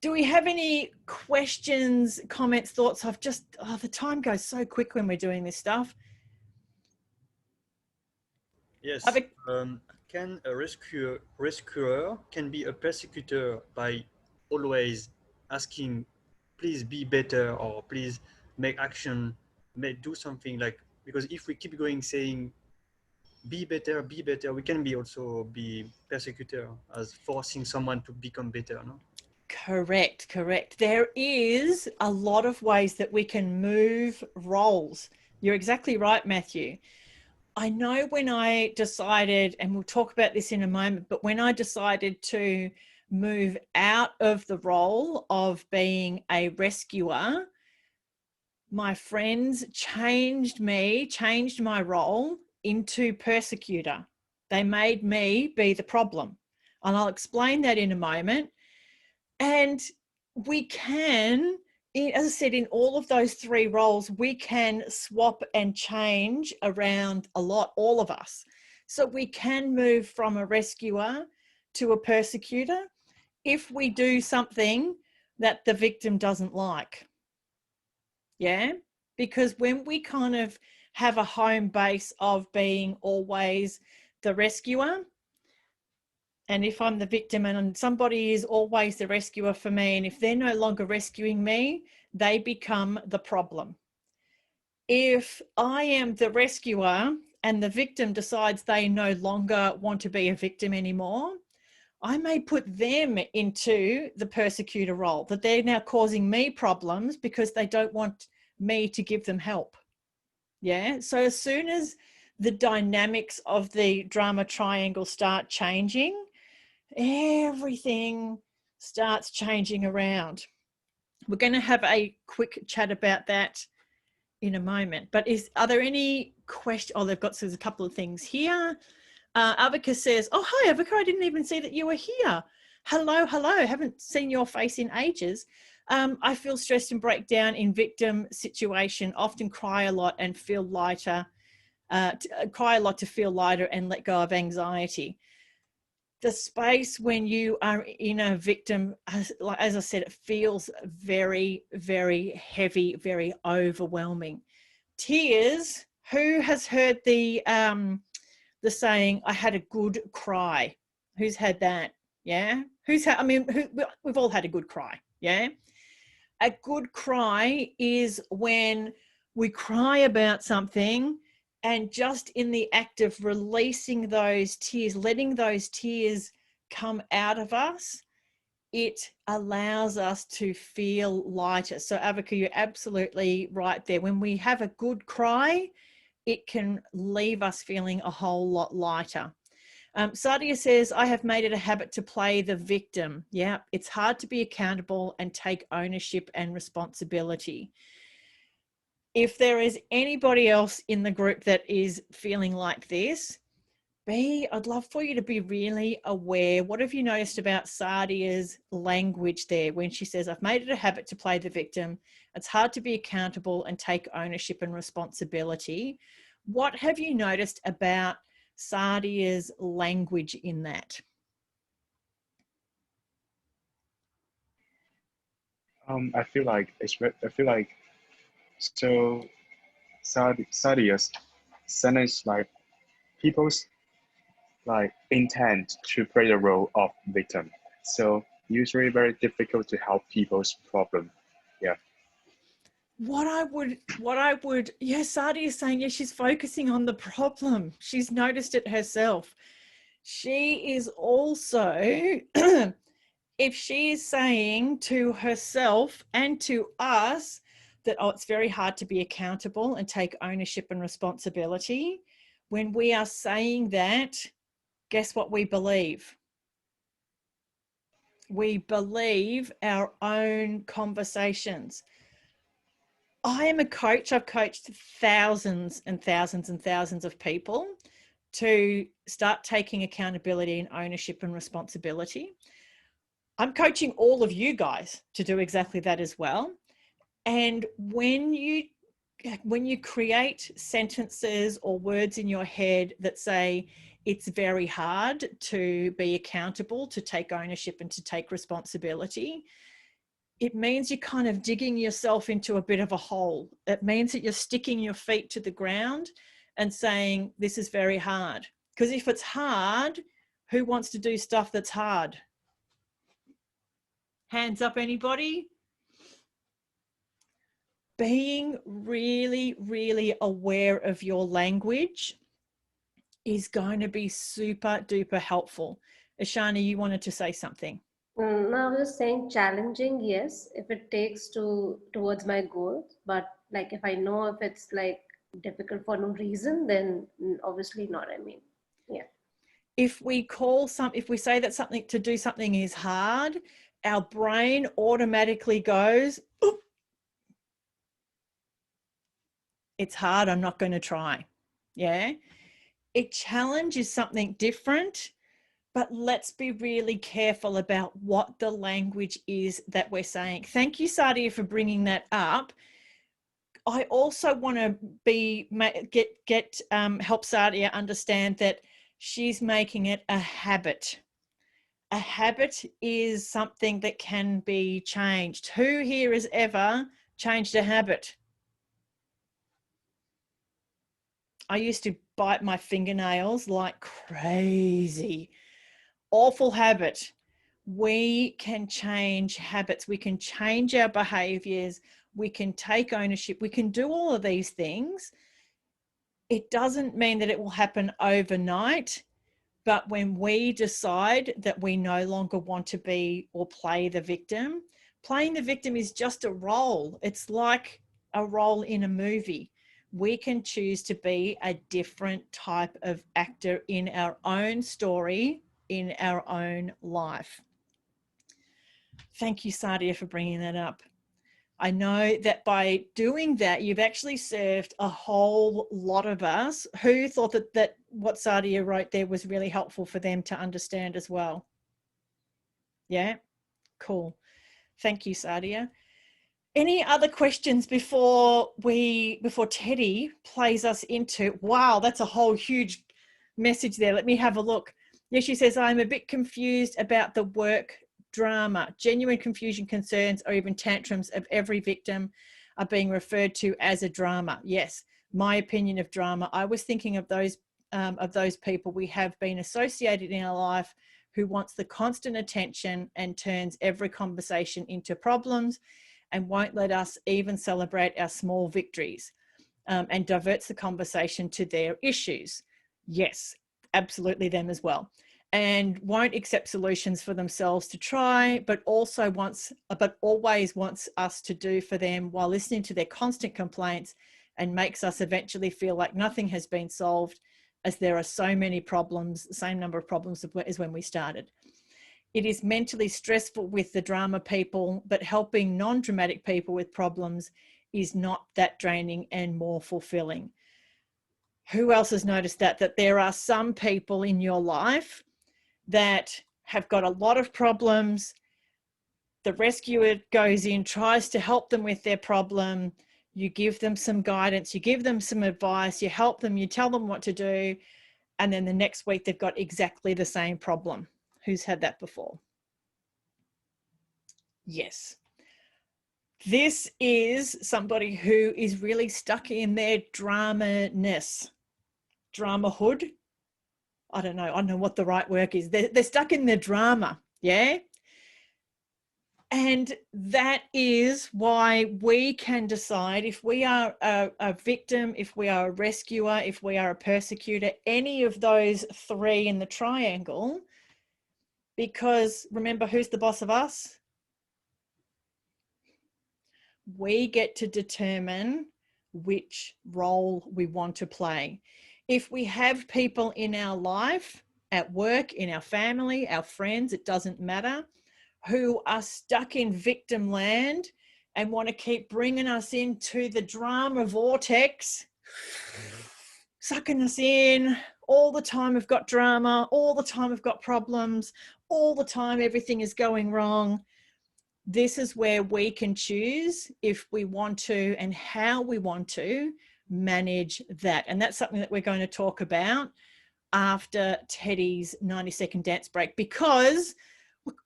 Do we have any questions, comments, thoughts? The time goes so quick when we're doing this stuff. Yes. Can a rescuer can be a persecutor by always asking, please be better, or please make action, do something, like, because if we keep going saying be better, we can also be persecutor as forcing someone to become better, no? Correct. There is a lot of ways that we can move roles. You're exactly right, Matthew. I know when I decided, and we'll talk about this in a moment, but when I decided to move out of the role of being a rescuer, my friends changed my role into persecutor. They made me be the problem. And I'll explain that in a moment. And we can, as I said, in all of those three roles, we can swap and change around a lot, all of us. So we can move from a rescuer to a persecutor if we do something that the victim doesn't like. Yeah, because when we kind of have a home base of being always the rescuer, and if I'm the victim and somebody is always the rescuer for me, and if they're no longer rescuing me, they become the problem. If I am the rescuer and the victim decides they no longer want to be a victim anymore, I may put them into the persecutor role, that they're now causing me problems because they don't want me to give them help. Yeah. So as soon as the dynamics of the drama triangle start changing, everything starts changing around. We're going to have a quick chat about that in a moment, but are there any questions? Oh, there's a couple of things here. Avika says, oh, hi, Avika, I didn't even see that you were here. Hello, haven't seen your face in ages. I feel stressed and break down in victim situation, often cry a lot and feel lighter, to feel lighter and let go of anxiety. The space when you are in a victim, as I said, it feels very, very heavy, very overwhelming. Tears, who has heard the saying, I had a good cry? Who's had that? Yeah. We've all had a good cry. Yeah. A good cry is when we cry about something, and just in the act of releasing those tears, letting those tears come out of us, it allows us to feel lighter. So Avika, you're absolutely right there. When we have a good cry, it can leave us feeling a whole lot lighter. Sadia says, I have made it a habit to play the victim. Yeah, it's hard to be accountable and take ownership and responsibility. If there is anybody else in the group that is feeling like this, I'd love for you to be really aware. What have you noticed about Sadia's language there when she says, I've made it a habit to play the victim. It's hard to be accountable and take ownership and responsibility. What have you noticed about Sadia's language in that? I feel like so Sadia's sentence like people's like intent to play the role of victim. So usually very difficult to help people's problem. Yeah. What I would, yes, Sadia is saying, yes, she's focusing on the problem. She's noticed it herself. She is also, if she is saying to herself and to us that, oh, it's very hard to be accountable and take ownership and responsibility, when we are saying that, guess what we believe? We believe our own conversations. I am a coach. I've coached thousands and thousands and thousands of people to start taking accountability and ownership and responsibility. I'm coaching all of you guys to do exactly that as well. And when you create sentences or words in your head that say it's very hard to be accountable, to take ownership and to take responsibility, it means you're kind of digging yourself into a bit of a hole. It means that you're sticking your feet to the ground and saying, this is very hard. Because if it's hard, who wants to do stuff that's hard? Hands up, anybody? Being really, really aware of your language is going to be super duper helpful. Ashani, you wanted to say something. No, I was just saying challenging, yes, if it takes towards my goals, but like if I know if it's like difficult for no reason, then obviously not. I mean, yeah. If we say that something to do something is hard, our brain automatically goes, oop, it's hard, I'm not going to try. Yeah. A challenge is something different, but let's be really careful about what the language is that we're saying. Thank you, Sadia, for bringing that up. I also want to help Sadia understand that she's making it a habit. A habit is something that can be changed. Who here has ever changed a habit? I used to bite my fingernails like crazy. Awful habit. We can change habits. We can change our behaviors. We can take ownership. We can do all of these things. It doesn't mean that it will happen overnight, but when we decide that we no longer want to be or play the victim, playing the victim is just a role. It's like a role in a movie. We can choose to be a different type of actor in our own story, in our own life. Thank you, Sadia, for bringing that up. I know that by doing that, you've actually served a whole lot of us who thought that what Sadia wrote there was really helpful for them to understand as well. Yeah, cool. Thank you, Sadia. Any other questions before Teddy plays us into, wow, that's a whole huge message there. Let me have a look. Yeah, she says, I'm a bit confused about the work drama. Genuine confusion, concerns, or even tantrums of every victim are being referred to as a drama. Yes, my opinion of drama. I was thinking of those people we have been associated in our life who wants the constant attention and turns every conversation into problems and won't let us even celebrate our small victories, and diverts the conversation to their issues. Yes, absolutely them as well. And won't accept solutions for themselves to try, but always wants us to do for them while listening to their constant complaints, and makes us eventually feel like nothing has been solved, as there are so many problems, the same number of problems as when we started. It is mentally stressful with the drama people, but helping non-dramatic people with problems is not that draining and more fulfilling. Who else has noticed that there are some people in your life that have got a lot of problems? The rescuer goes in, tries to help them with their problem. You give them some guidance, you give them some advice, you help them, you tell them what to do, and then the next week they've got exactly the same problem. Who's had that before? Yes. This is somebody who is really stuck in their drama-ness. Drama-hood? I don't know what the right word is. They're stuck in their drama, yeah? And that is why we can decide if we are a victim, if we are a rescuer, if we are a persecutor, any of those three in the triangle, because remember, who's the boss of us? We get to determine which role we want to play. If we have people in our life, at work, in our family, our friends, it doesn't matter, who are stuck in victim land and want to keep bringing us into the drama vortex, sucking us in all the time. We've got drama, all the time we've got problems, all the time everything is going wrong. This is where we can choose if we want to and how we want to manage that. And that's something that we're going to talk about after Teddy's 90-second dance break, because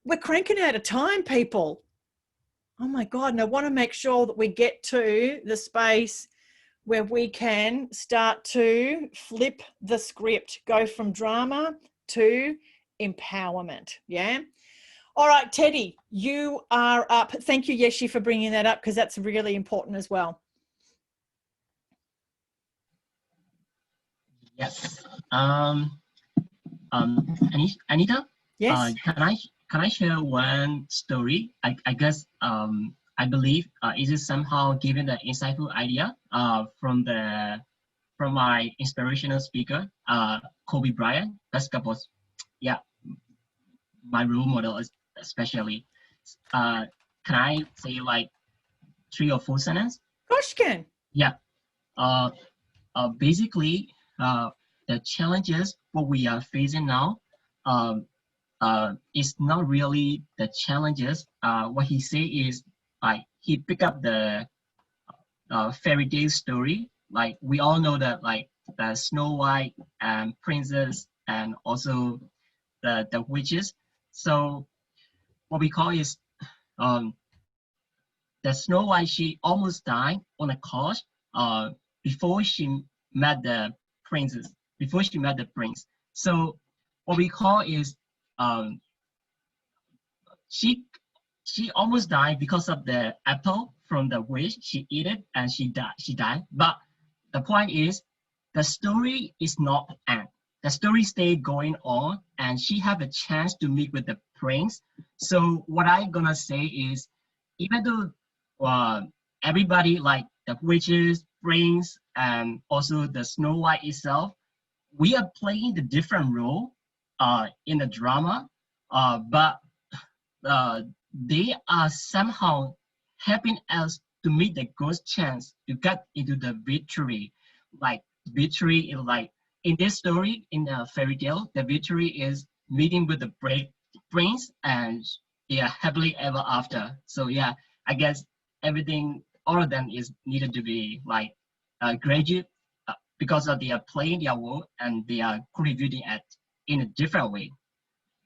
we're cranking out of time, people. Oh my God. And I want to make sure that we get to the space where we can start to flip the script, go from drama to empowerment. Yeah. All right, Teddy, you are up. Thank you, Yeshi, for bringing that up, because that's really important as well. Yes. Anita? Yes. Can I share one story? I guess I believe it is somehow given the insightful idea from my inspirational speaker, Kobe Bryant, basketball. Yeah, my role model especially. Can I say like 3 or 4 sentences? Gosh, can. Yeah. Basically, the challenges what we are facing now is not really the challenges. What he say is like he pick up the fairy tale story. Like we all know that like the Snow White and princess and also the witches. So what we call is the Snow White, she almost died on a couch before she met the princess, before she met the prince. So what we call is she almost died because of the apple from the witch. She ate it and she died. But the point is, the story is not end. The story stayed going on, and she have a chance to meet with the prince. So what I'm gonna say is, even though everybody like the witches, prince, and also the Snow White itself, we are playing the different role in the drama, but they are somehow helping us to meet the good chance to get into the victory. Like victory is like in this story, in the fairy tale, the victory is meeting with the prince and they are happily ever after. So yeah, I guess everything, all of them is needed to be like graduate because of they are playing their role and they are contributing at in a different way.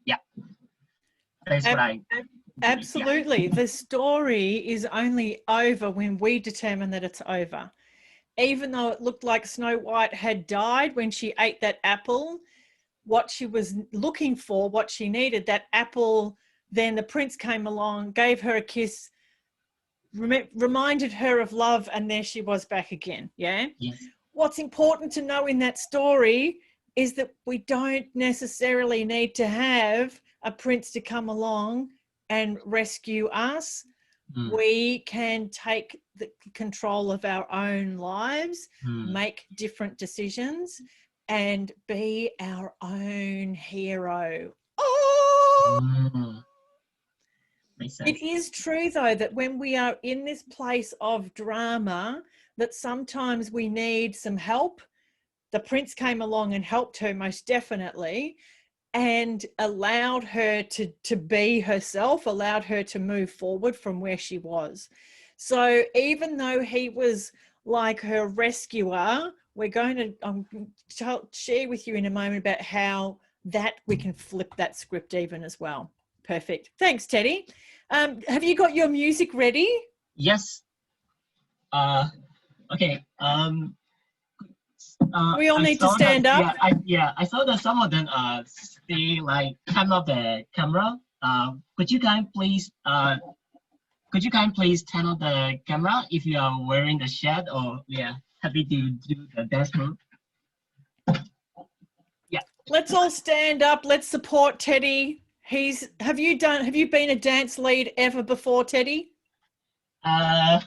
Yeah, that's what I. Absolutely. The story is only over when we determine that it's over. Even though it looked like Snow White had died when she ate that apple, what she was looking for, what she needed, that apple, then the prince came along, gave her a kiss, reminded her of love, and there she was back again. Yeah. Yes. What's important to know in that story is that we don't necessarily need to have a prince to come along and rescue us. We can take the control of our own lives, make different decisions, and be our own hero. Oh! Makes sense. It is true, though, that when we are in this place of drama, that sometimes we need some help. The prince came along and helped her, most definitely, and allowed her to be herself, allowed her to move forward from where she was. So even though he was like her rescuer, we're going to share with you in a moment about how that we can flip that script even as well. Perfect. Thanks, Teddy. Have you got your music ready? Yes. Okay. We all need to stand up. I saw that some of them they like turn off the camera. Could you kind please turn off the camera if you are wearing the shirt, or happy to do the dance move? Yeah. Let's all stand up. Let's support Teddy. Have you been a dance lead ever before, Teddy?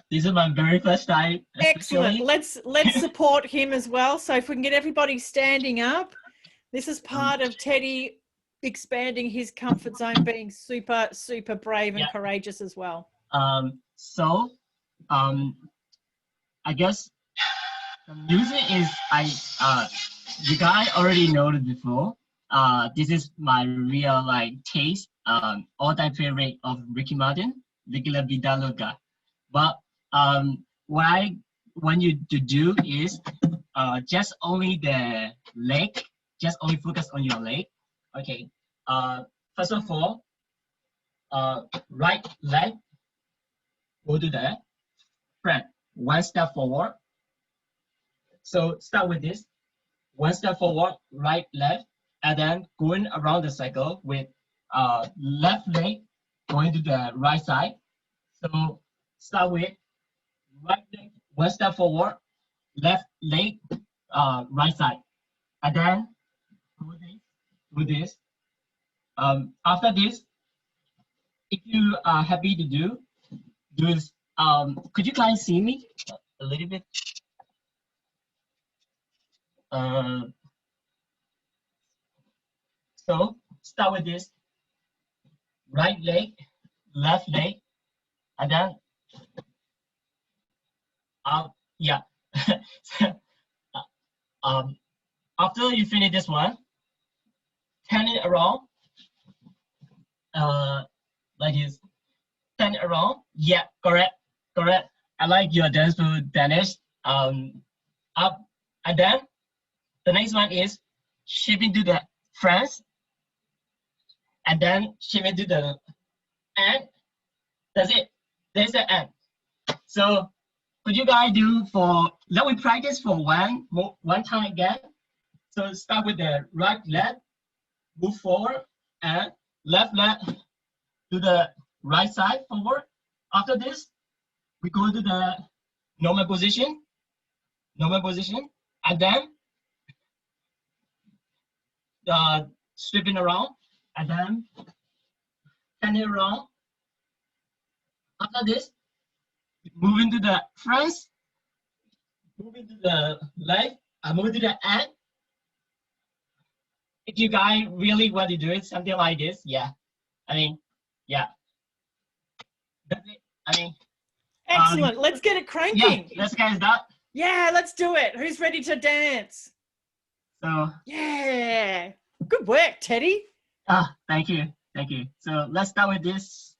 This is my very first time. Excellent. Let's support him as well. So if we can get everybody standing up, this is part of Teddy expanding his comfort zone, being super, super brave and courageous as well. I guess the music is you guys already know it before. This is my real taste. All-time favorite of Ricky Martin, Vicky La Vida Loca. But what I want you to do is just only the leg, just only focus on your leg. Okay. First of all, right leg, go to the front, one step forward. So start with this, one step forward, right, left, and then going around the cycle with left leg going to the right side. So start with right leg, one step forward, left leg, right side, and then do this. After this, if you are happy to do this, could you guys see me a little bit? So start with this, right leg, left leg, and then yeah. After you finish this one, turn it around, like this. Turn it around. Yeah, correct. I like your dance move, Danish. Up, and then the next one is shifting to the front, and then shifting to the end. That's it. There's the end. So could you guys do let me practice for one time again. So start with the right leg, move forward, and left leg to the right side forward. After this, we go to the normal position, and then sweeping around, and then turning around. After this, moving to the front, moving to the left, and moving to the end. If you guys really want to do it, something like this, yeah. That's it. Excellent. Let's get it cranking. Yeah, let's get it done. Yeah, let's do it. Who's ready to dance? So yeah, good work, Teddy. Thank you. So let's start with this.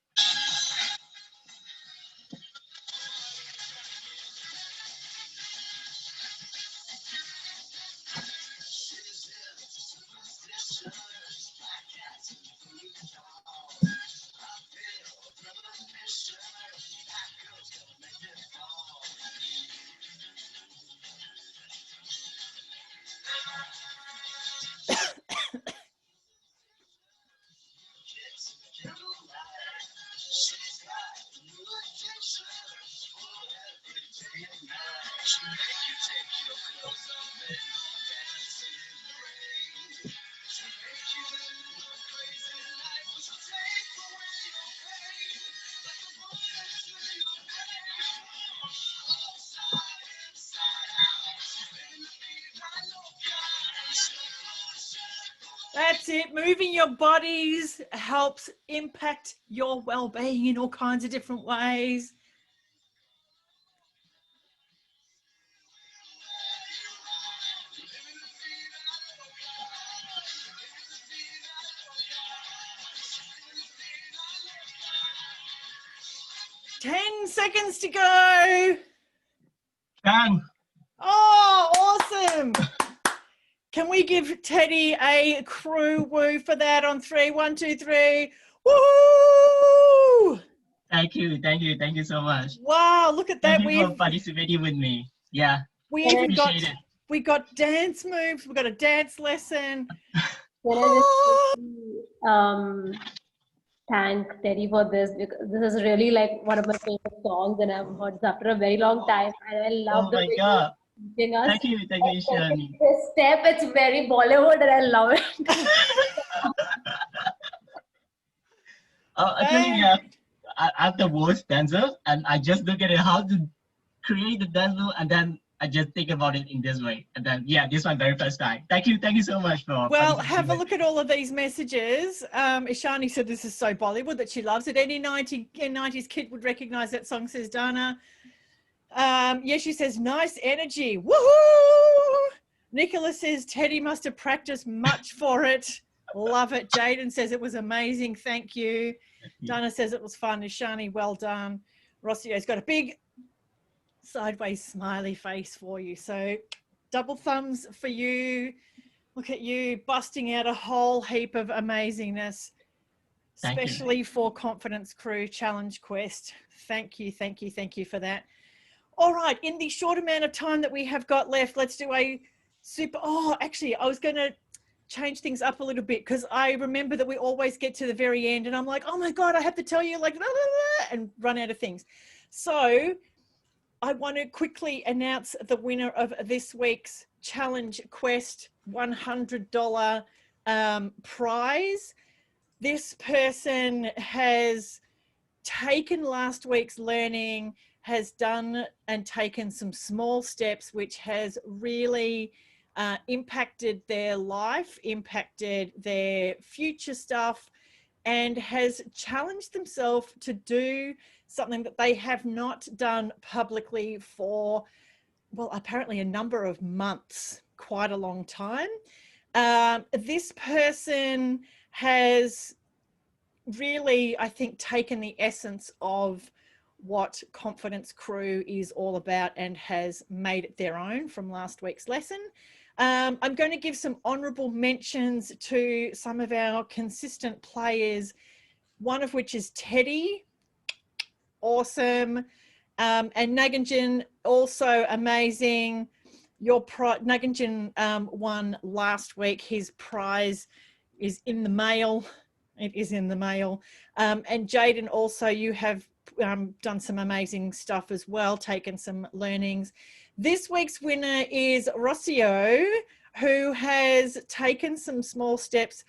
That's it. Moving your bodies helps impact your well-being in all kinds of different ways. Ten seconds to go. 10. Oh, awesome. Can we give Teddy a crew woo for that on 3? 1, 2, 3. Woo! Thank you so much. Wow, look at that. Thank you for participating with me. Yeah, We Can I even got appreciate it. we got dance moves. We got a dance lesson. Can I just quickly, thank Terry for this, because this is really like one of my favorite songs, and I've heard it after a very long time, and I love Oh the my way God. you're teaching us. Thank you, Shani. This step, it's very Bollywood, and I love it. Actually, yeah, I'm the worst dancer, and I just look at it how to create the dance move, and then I just think about it in this way. And then, yeah, this one very first time. Thank you so much for Well, participating have a with look me. at all of these messages. Ishani said this is so Bollywood that she loves it. Any 90s kid would recognize that song, says Dana. Yeah, she says, nice energy. Woohoo! Nicola says, Teddy must have practiced much for it. Love it. Jaden says it was amazing. Thank you. Dana says it was fun. Ishani, well done. Rossio's got a big sideways smiley face for you. So double thumbs for you. Look at you busting out a whole heap of amazingness, especially for Confidence Crew Challenge Quest. Thank you for that. All right, in the short amount of time that we have got left, let's do a super, actually, I was going to change things up a little bit because I remember that we always get to the very end and I'm like, oh my God, I have to tell you, like, blah, blah, blah, and run out of things. So I want to quickly announce the winner of this week's Challenge Quest $100 prize. This person has taken last week's learning, has done and taken some small steps, which has really impacted their life, impacted their future stuff, and has challenged themselves to do something that they have not done publicly for, well, apparently a number of months, quite a long time. This person has really, I think, taken the essence of what Confidence Crew is all about and has made it their own from last week's lesson. I'm going to give some honourable mentions to some of our consistent players, one of which is Teddy. Awesome. And Naganjan, also amazing. Your Naganjan won last week. His prize is in the mail. It is in the mail. And Jaden, also, you have done some amazing stuff as well, taken some learnings. This week's winner is Rossio, who has taken some small steps.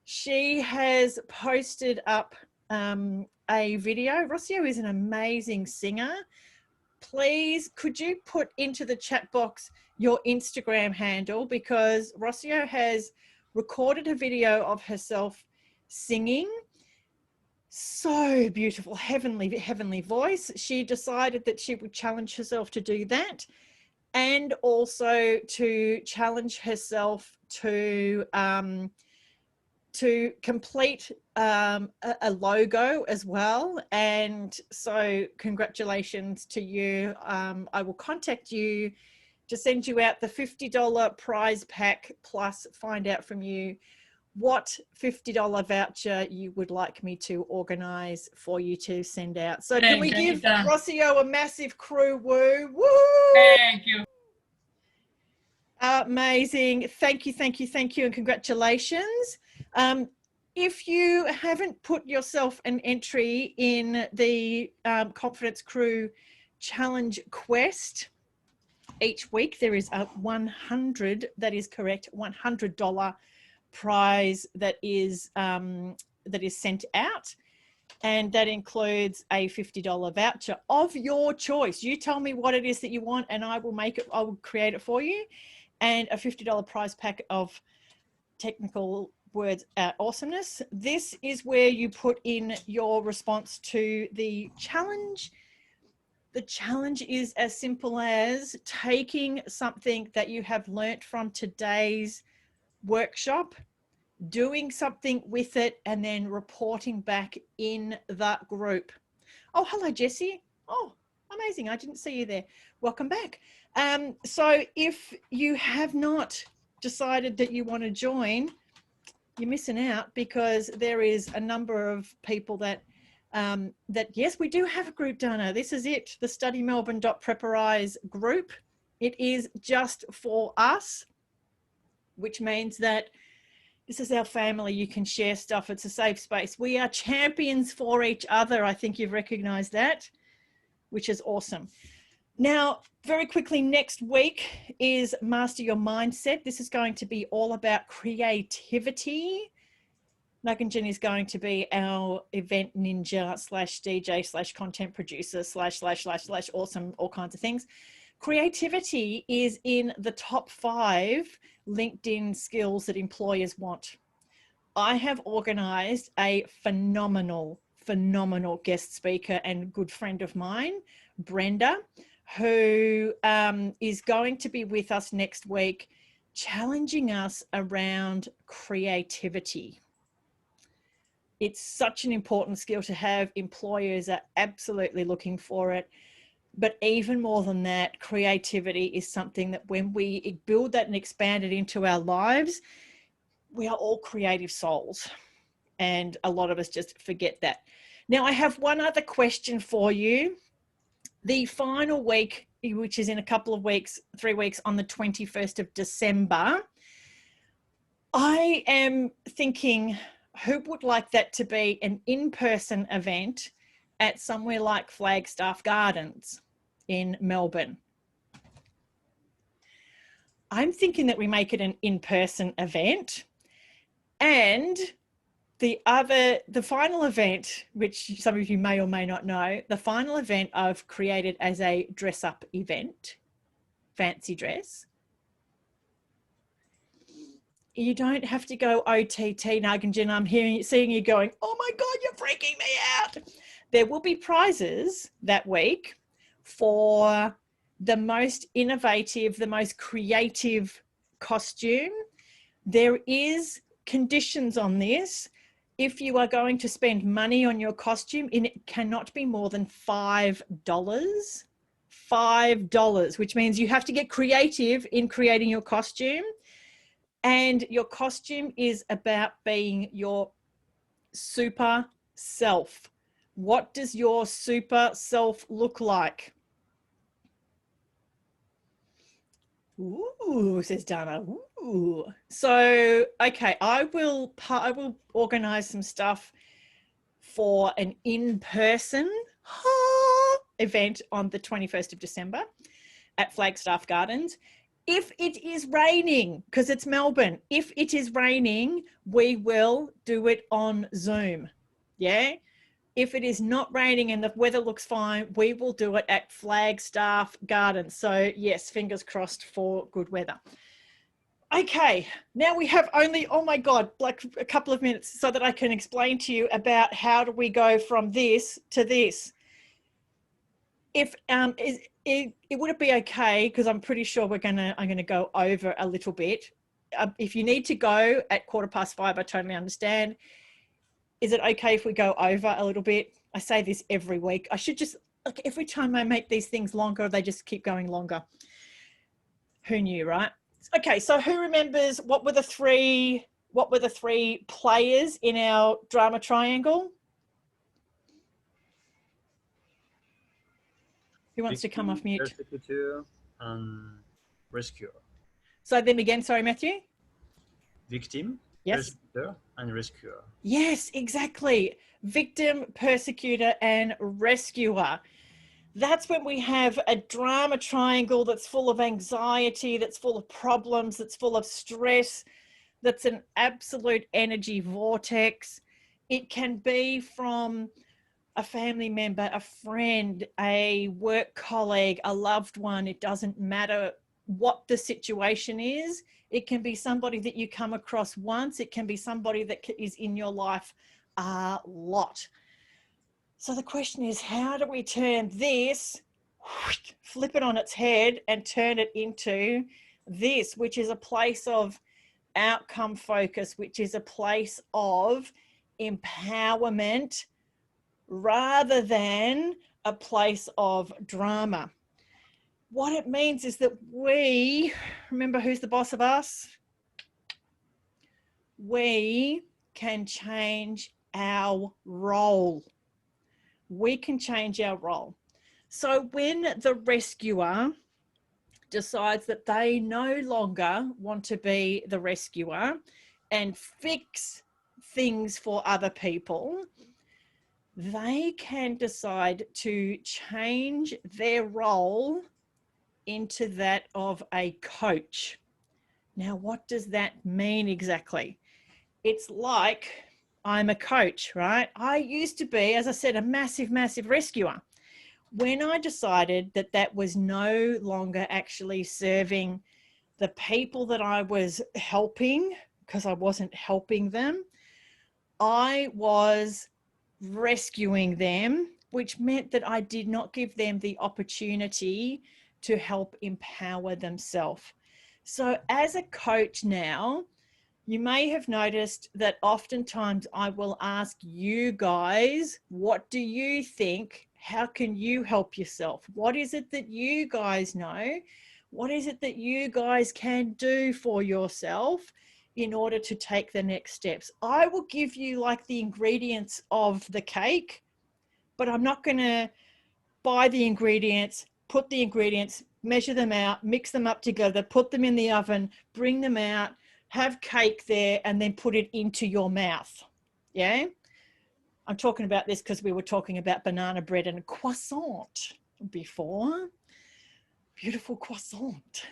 She has posted up a video. Rossio is an amazing singer. Please, could you put into the chat box your Instagram handle, because Rossio has recorded a video of herself singing. So beautiful, heavenly voice. She decided that she would challenge herself to do that, and also to challenge herself to complete a logo as well. And so congratulations to you. I will contact you to send you out the $50 prize pack, plus find out from you what $50 voucher you would like me to organize for you to send out. So can we give Rossio a massive crew woo? Woo! Thank you. Amazing. Thank you, and congratulations. If you haven't put yourself an entry in the Confidence Crew Challenge Quest, each week there is a $100 prize that is sent out, and that includes a $50 voucher of your choice. You tell me what it is that you want and I will create it for you, and a $50 prize pack of technical words awesomeness. This is where you put in your response to the challenge. The challenge is as simple as taking something that you have learnt from today's workshop, doing something with it, and then reporting back in that group. Oh, hello, Jessie. Oh, amazing. I didn't see you there. Welcome back. So if you have not decided that you want to join, you're missing out, because there is a number of people that yes, we do have a group, Dana. This is it, the studymelbourne.preparize group. It is just for us, which means that this is our family. You can share stuff. It's a safe space. We are champions for each other. I think you've recognized that, which is awesome. Now, very quickly, next week is Master Your Mindset. This is going to be all about creativity. Naganjin is going to be our event ninja / DJ / content producer / awesome, all kinds of things. Creativity is in the top 5 LinkedIn skills that employers want. I have organized a phenomenal guest speaker and good friend of mine, Brenda, who is going to be with us next week, challenging us around creativity. It's such an important skill to have. Employers are absolutely looking for it. But even more than that, creativity is something that when we build that and expand it into our lives, we are all creative souls. And a lot of us just forget that. Now, I have one other question for you. The final week, which is in a couple of weeks, 3 weeks, on the 21st of December, I am thinking, who would like that to be an in-person event at somewhere like Flagstaff Gardens in Melbourne? I'm thinking that we make it an in-person event, and the final event, which some of you may or may not know, the final event I've created as a dress-up event, fancy dress. You don't have to go OTT, Naganjin. I'm seeing you going, oh my God, you're freaking me out. There will be prizes that week for the most innovative, the most creative costume. There is conditions on this. If you are going to spend money on your costume, it cannot be more than $5. $5, which means you have to get creative in creating your costume. And your costume is about being your super self. What does your super self look like? Ooh, says Dana. Ooh. So, okay, I will organize some stuff for an in-person event on the 21st of December at Flagstaff Gardens. If it is raining, because it's Melbourne, if it is raining, we will do it on Zoom. Yeah. If it is not raining and the weather looks fine, we will do it at Flagstaff Gardens. So yes, fingers crossed for good weather. Okay, now we have only, oh my God, like a couple of minutes so that I can explain to you about how do we go from this to this. If it would it be okay, because I'm pretty sure I'm gonna go over a little bit. If you need to go at 5:15, I totally understand. Is it okay if we go over a little bit? I say this every week. I should just, like, every time I make these things longer, they just keep going longer. Who knew, right? Okay, so who remembers what were the three players in our drama triangle? Who wants to come off mute? Persecutor and rescuer. So them again, sorry, Matthew? Victim, yes, persecutor, and rescuer. Yes, exactly. Victim, persecutor, and rescuer. That's when we have a drama triangle that's full of anxiety, that's full of problems, that's full of stress, that's an absolute energy vortex. It can be from a family member, a friend, a work colleague, a loved one. It doesn't matter what the situation is. It can be somebody that you come across once. It can be somebody that is in your life a lot. So the question is, how do we turn this, flip it on its head and turn it into this, which is a place of outcome focus, which is a place of empowerment rather than a place of drama. What it means is that we, remember who's the boss of us? We can change our role. We can change our role. So when the rescuer decides that they no longer want to be the rescuer and fix things for other people, they can decide to change their role into that of a coach. Now, what does that mean exactly? It's like I'm a coach, right? I used to be, as I said, a massive, massive rescuer. When I decided that that was no longer actually serving the people that I was helping, because I wasn't helping them, I was rescuing them, which meant that I did not give them the opportunity to help empower themselves. So as a coach now, you may have noticed that oftentimes I will ask you guys, what do you think? How can you help yourself? What is it that you guys know? What is it that you guys can do for yourself in order to take the next steps? I will give you like the ingredients of the cake, but I'm not going to buy the ingredients, put the ingredients, measure them out, mix them up together, put them in the oven, bring them out, have cake there, and then put it into your mouth. Yeah? I'm talking about this because we were talking about banana bread and croissant before. Beautiful croissant.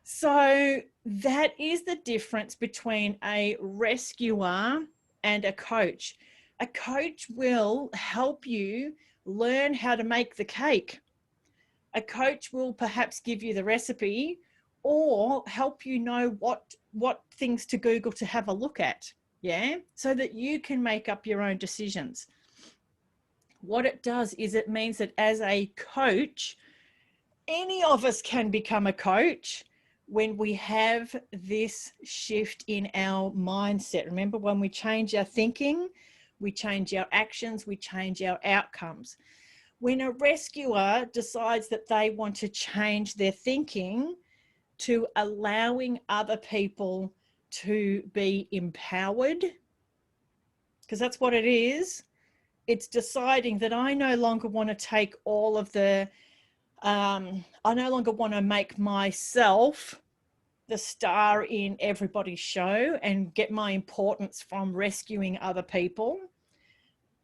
So that is the difference between a rescuer and a coach. A coach will help you learn how to make the cake. A coach will perhaps give you the recipe or help you know what things to Google to have a look at, yeah, so that you can make up your own decisions. What it does is it means that as a coach, any of us can become a coach when we have this shift in our mindset. Remember, when we change our thinking, we change our actions, we change our outcomes. When a rescuer decides that they want to change their thinking to allowing other people to be empowered, because that's what it is. It's deciding that I no longer want to take all of the, I no longer want to make myself the star in everybody's show and get my importance from rescuing other people.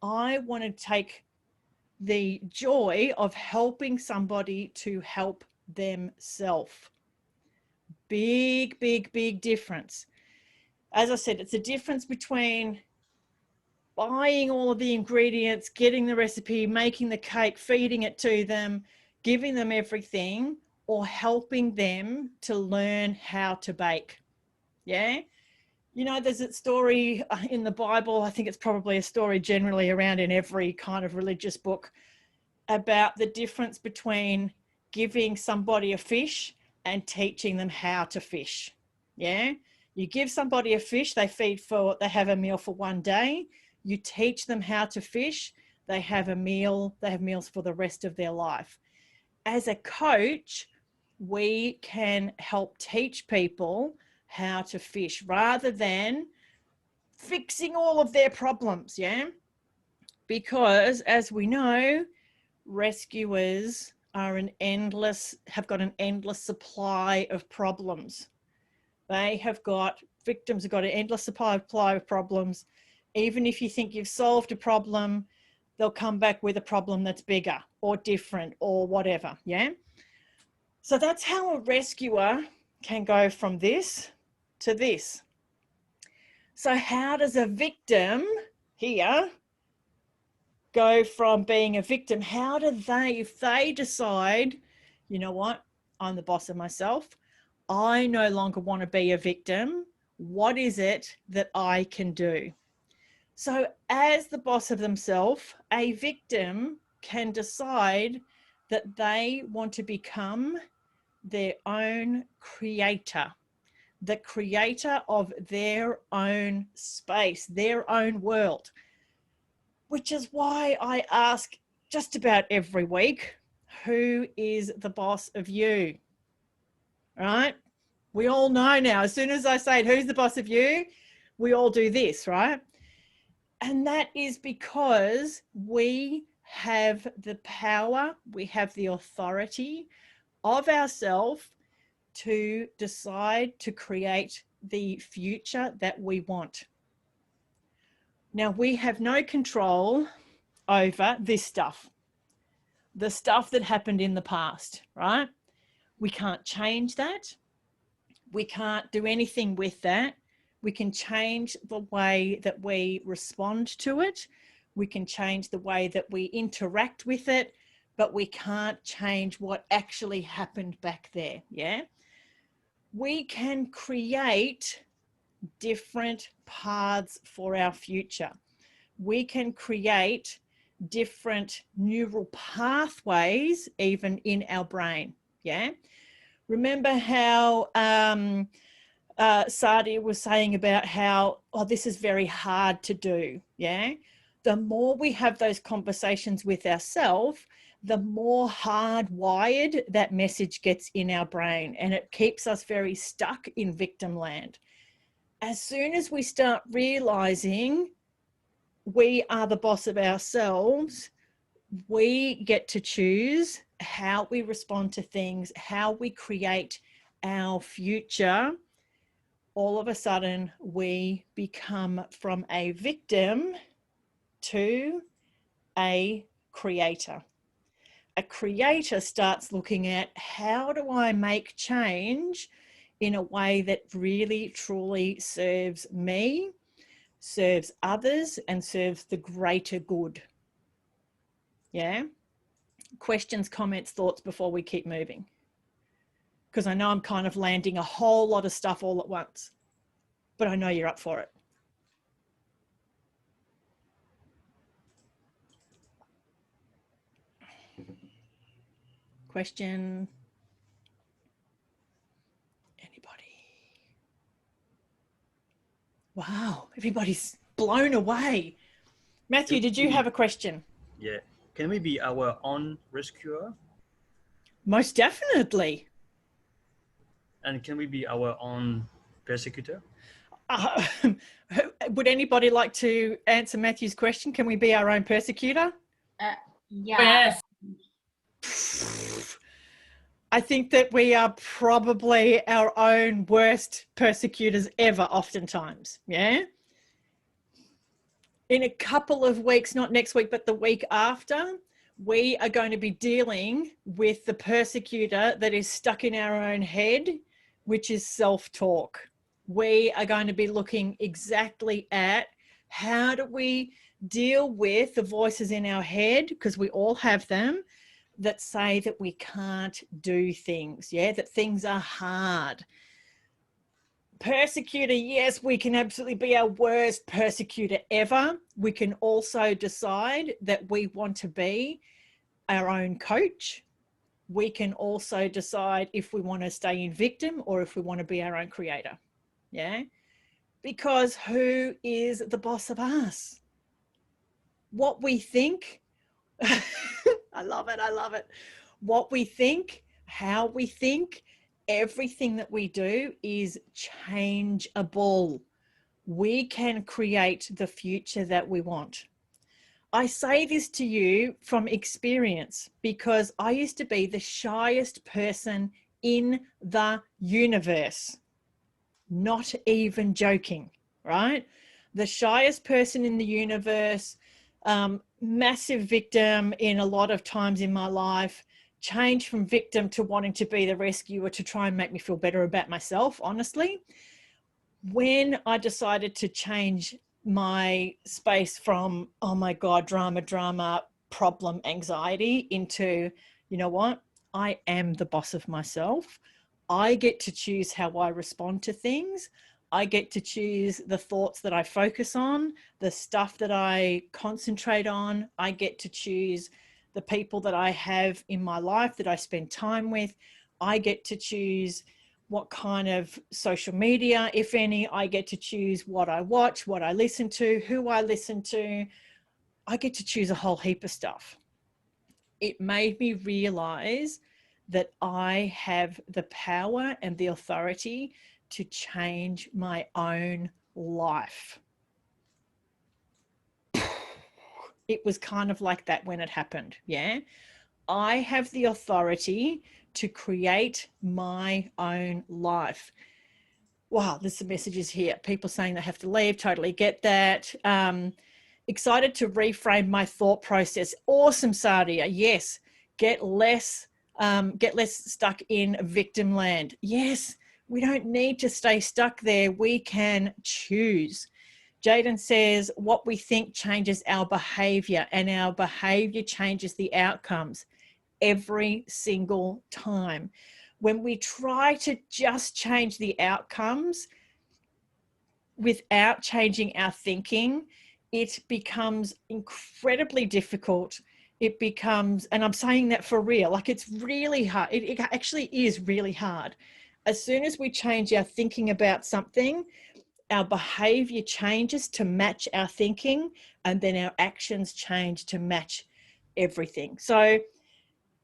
I want to take the joy of helping somebody to help themselves. Big, big, big difference. As I said, it's a difference between buying all of the ingredients, getting the recipe, making the cake, feeding it to them, giving them everything, or helping them to learn how to bake. Yeah. You know, there's a story in the Bible, I think it's probably a story generally around in every kind of religious book, about the difference between giving somebody a fish and teaching them how to fish. Yeah. You give somebody a fish, they have a meal for one day. You teach them how to fish, they have meals for the rest of their life. As a coach, we can help teach people how to fish rather than fixing all of their problems. Yeah. Because as we know, rescuers are have got an endless supply of problems. Victims have got an endless supply of problems. Even if you think you've solved a problem, they'll come back with a problem that's bigger or different or whatever, yeah? So that's how a rescuer can go from this to this. So how does a victim here go from being a victim? How do they, if they decide, you know what, I'm the boss of myself, I no longer want to be a victim. What is it that I can do? So as the boss of themselves, a victim can decide that they want to become their own creator, the creator of their own space, their own world, which is why I ask just about every week, who is the boss of you? Right? We all know now, as soon as I say, who's the boss of you? We all do this, right? And that is because we have the power, we have the authority of ourselves to decide to create the future that we want. Now, we have no control over this stuff, the stuff that happened in the past, right? We can't change that. We can't do anything with that. We can change the way that we respond to it. We can change the way that we interact with it, but we can't change what actually happened back there, yeah? We can create different paths for our future. We can create different neural pathways even in our brain, yeah? Remember how Sadia was saying about how, oh, this is very hard to do, yeah? The more we have those conversations with ourselves, the more hardwired that message gets in our brain, and it keeps us very stuck in victim land. As soon as we start realizing we are the boss of ourselves, we get to choose how we respond to things, how we create our future. All of a sudden, we become from a victim to a creator. A creator starts looking at, how do I make change in a way that really, truly serves me, serves others, and serves the greater good? Yeah? Questions, comments, thoughts before we keep moving? Because I know I'm kind of landing a whole lot of stuff all at once, but I know you're up for it. Question? Anybody? Wow, everybody's blown away. Matthew, did you have a question? Yeah. Can we be our own rescuer? Most definitely. And can we be our own persecutor? Would anybody like to answer Matthew's question? Can we be our own persecutor? Yeah. Yes. I think that we are probably our own worst persecutors ever, oftentimes. Yeah. In a couple of weeks, not next week, but the week after, we are going to be dealing with the persecutor that is stuck in our own head, which is self-talk. We are going to be looking exactly at how do we deal with the voices in our head, because we all have them, that say that we can't do things, yeah, that things are hard. Persecutor, yes, we can absolutely be our worst persecutor ever. We can also decide that we want to be our own coach. We can also decide if we want to stay in victim or if we want to be our own creator. Yeah, because who is the boss of us? What we think. I love it. I love it. What we think, how we think, everything that we do is changeable. We can create the future that we want. I say this to you from experience because I used to be the shyest person in the universe. Not even joking, right? The shyest person in the universe, massive victim in a lot of times in my life, changed from victim to wanting to be the rescuer to try and make me feel better about myself, honestly. When I decided to change my space from, oh my God, drama, problem, anxiety into, you know what? I am the boss of myself. I get to choose how I respond to things. I get to choose the thoughts that I focus on, the stuff that I concentrate on. I get to choose the people that I have in my life that I spend time with. I get to choose what kind of social media, if any. I get to choose what I watch, what I listen to, who I listen to. I get to choose a whole heap of stuff. It made me realize that I have the power and the authority to change my own life. It was kind of like that when it happened. Yeah. I have the authority to create my own life. Wow, there's some messages here. People saying they have to leave. Totally get that. Excited to reframe my thought process. Awesome, Sadia. Yes. Get less stuck in victim land. Yes, we don't need to stay stuck there. We can choose. Jaden says, what we think changes our behavior, and our behavior changes the outcomes every single time. When we try to just change the outcomes without changing our thinking, it becomes incredibly difficult. It becomes, and I'm saying that for real, like it's really hard. It actually is really hard. As soon as we change our thinking about something, our behavior changes to match our thinking, and then our actions change to match everything. So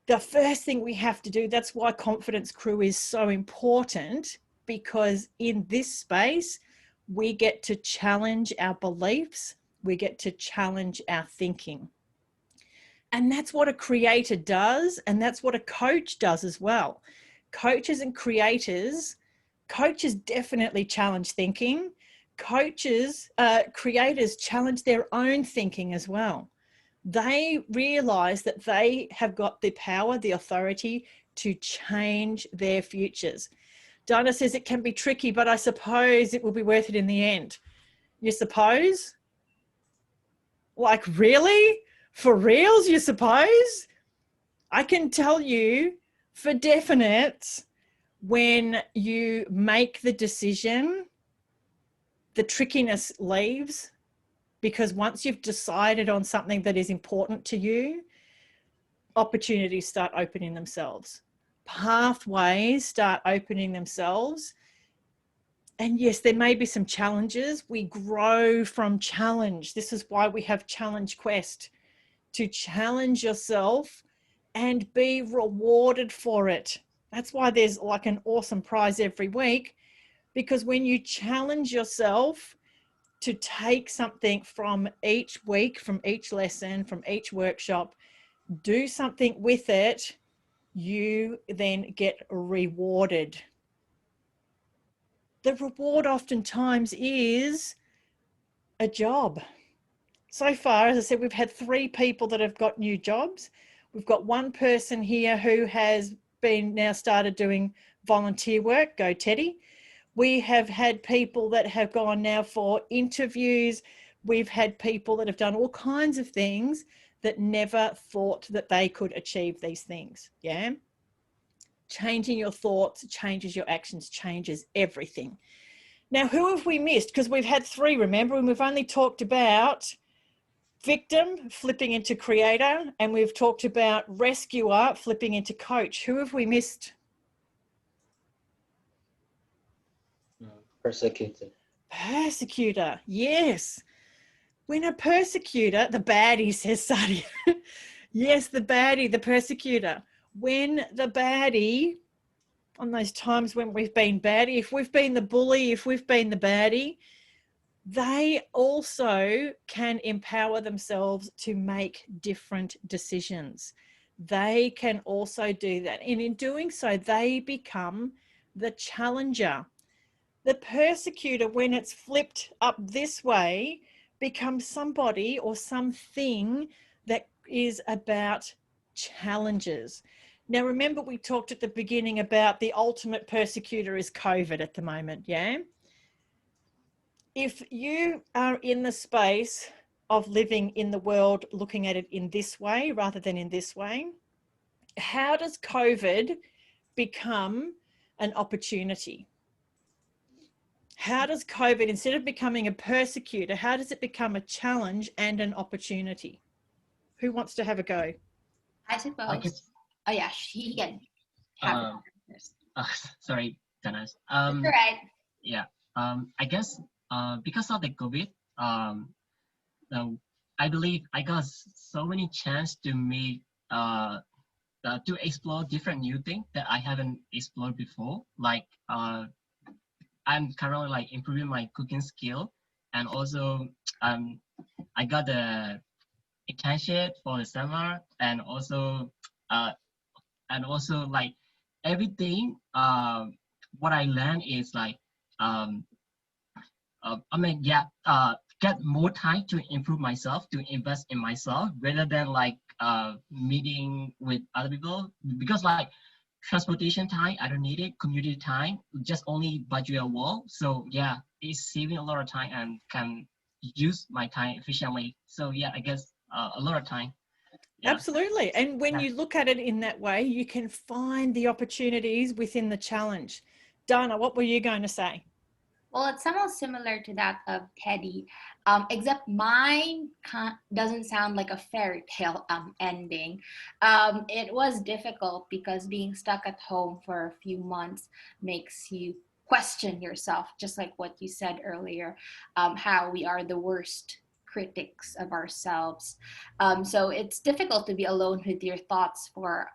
the first thing we have to do, that's why Confidence Crew is so important, because in this space, we get to challenge our beliefs, we get to challenge our thinking. And that's what a creator does, and that's what a coach does as well. Coaches and creators, coaches definitely challenge thinking. Creators challenge their own thinking as well. They realize that they have got the power, the authority to change their futures. Donna says it can be tricky, but I suppose it will be worth it in the end. You suppose? Like, really? For reals, you suppose? I can tell you for definite, when you make the decision, the trickiness leaves, because once you've decided on something that is important to you, opportunities start opening themselves. Pathways start opening themselves. And yes, there may be some challenges. We grow from challenge. This is why we have Challenge Quest, to challenge yourself and be rewarded for it. That's why there's like an awesome prize every week, because when you challenge yourself to take something from each week, from each lesson, from each workshop, do something with it, you then get rewarded. The reward oftentimes is a job. So far, as I said, we've had 3 people that have got new jobs. We've got 1 person here who has been now started doing volunteer work. Go Teddy. We have had people that have gone now for interviews. We've had people that have done all kinds of things that never thought that they could achieve these things. Yeah. Changing your thoughts changes your actions, changes everything. Now, who have we missed? Because we've had 3, remember, and we've only talked about victim flipping into creator, and we've talked about rescuer flipping into coach. Who have we missed? Persecutor. Persecutor, yes. When a persecutor, the baddie, says Sadia. Yes, the baddie, the persecutor. When the baddie, on those times when we've been baddie, if we've been the bully, if we've been the baddie, they also can empower themselves to make different decisions. They can also do that. And in doing so, they become the challenger. The persecutor, when it's flipped up this way, becomes somebody or something that is about challenges. Now, remember, we talked at the beginning about the ultimate persecutor is COVID at the moment, yeah? If you are in the space of living in the world, looking at it in this way rather than in this way, how does COVID become an opportunity? How does COVID, instead of becoming a persecutor, how does it become a challenge and an opportunity? Who wants to have a go? I suppose. I guess, Oh yeah, she can have um, it first. sorry, Dennis. It's all right. Yeah. I guess because of the COVID, uh, I believe I got so many chance to meet to explore different new things that I haven't explored before. Like I'm currently like improving my cooking skill, and also um I got the internship for the summer, uh and also like everything what I learned is like um get more time to improve myself, to invest in myself rather than like meeting with other people, because like transportation time I don't need it, community time just only budget a wall. So yeah, it's saving a lot of time and can use my time efficiently. So yeah, I guess a lot of time. Yeah. Absolutely. And when Yeah. you look at it in that way, you can find the opportunities within the challenge. Dana, what were you going to say? Well, it's somewhat similar to that of Teddy, except mine doesn't sound like a fairy tale ending. It was difficult because being stuck at home for a few months makes you question yourself, just like what you said earlier, how we are the worst critics of ourselves. So it's difficult to be alone with your thoughts for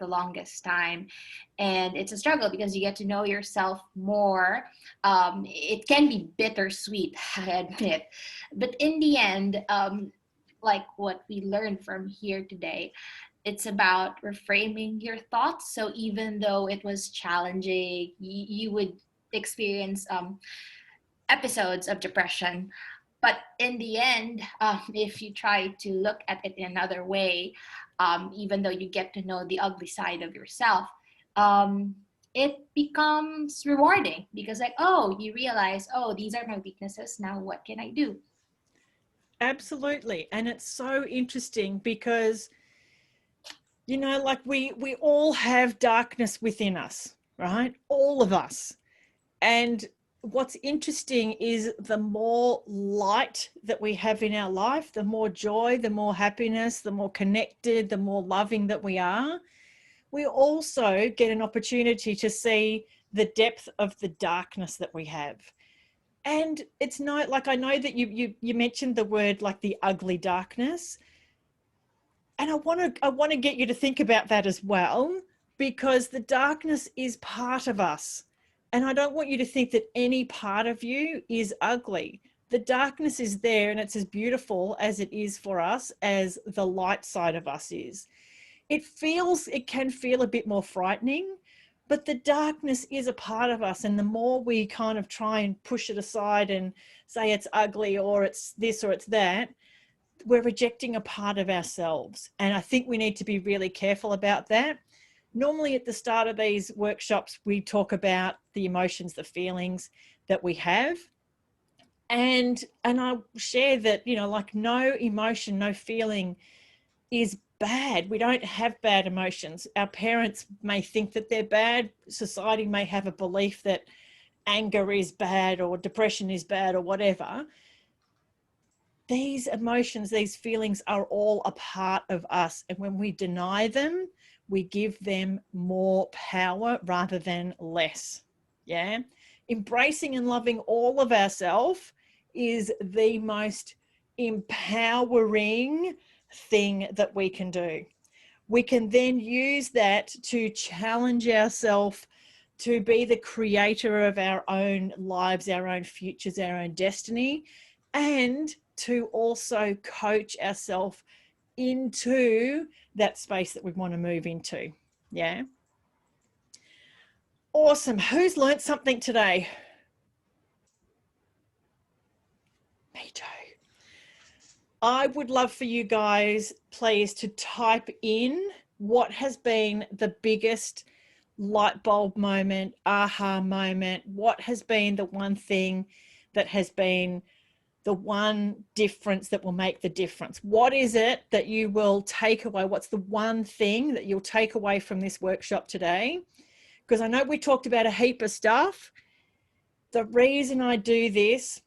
the longest time, and it's a struggle because you get to know yourself more. It can be bittersweet, I admit, but in the end, like what we learned from here today, it's about reframing your thoughts. So even though it was challenging, you would experience episodes of depression. But in the end, if you try to look at it in another way, even though you get to know the ugly side of yourself, it becomes rewarding because, like, oh, you realize, oh, these are my weaknesses. Now, what can I do? Absolutely. And it's so interesting because, you know, like we all have darkness within us, right? All of us. And what's interesting is the more light that we have in our life, the more joy, the more happiness, the more connected, the more loving that we are, we also get an opportunity to see the depth of the darkness that we have. And it's not like, I know that you mentioned the word like the ugly darkness. And I want to get you to think about that as well, because the darkness is part of us. And I don't want you to think that any part of you is ugly. The darkness is there, and it's as beautiful as it is for us as the light side of us is. It can feel a bit more frightening, but the darkness is a part of us. And the more we kind of try and push it aside and say it's ugly or it's this or it's that, we're rejecting a part of ourselves. And I think we need to be really careful about that. Normally at the start of these workshops, we talk about the emotions, the feelings that we have. And I share that, you know, like no emotion, no feeling is bad. We don't have bad emotions. Our parents may think that they're bad. Society may have a belief that anger is bad or depression is bad or whatever. These emotions, these feelings are all a part of us. And when we deny them, we give them more power rather than less. Yeah. Embracing and loving all of ourselves is the most empowering thing that we can do. We can then use that to challenge ourselves to be the creator of our own lives, our own futures, our own destiny, and to also coach ourselves into that space that we want to move into. Yeah. Awesome. Who's learned something today? Me too. I would love for you guys, please, to type in what has been the biggest light bulb moment, aha moment. What has been the one thing that has been the one difference that will make the difference? What is it that you will take away? What's the one thing that you'll take away from this workshop today? because I know we talked about a heap of stuff. The reason I do this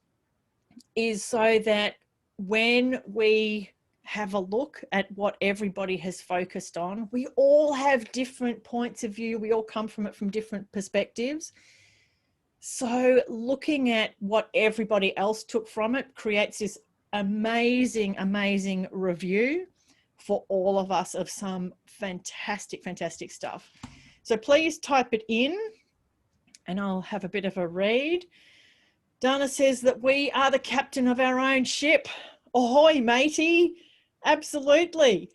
is so that when we have a look at what everybody has focused on, we all have different points of view. We all come from it from different perspectives. So looking at what everybody else took from it creates this amazing, amazing review for all of us of some fantastic, fantastic stuff. So please type it in and I'll have a bit of a read. Dana says that we are the captain of our own ship. Ahoy, matey. Absolutely.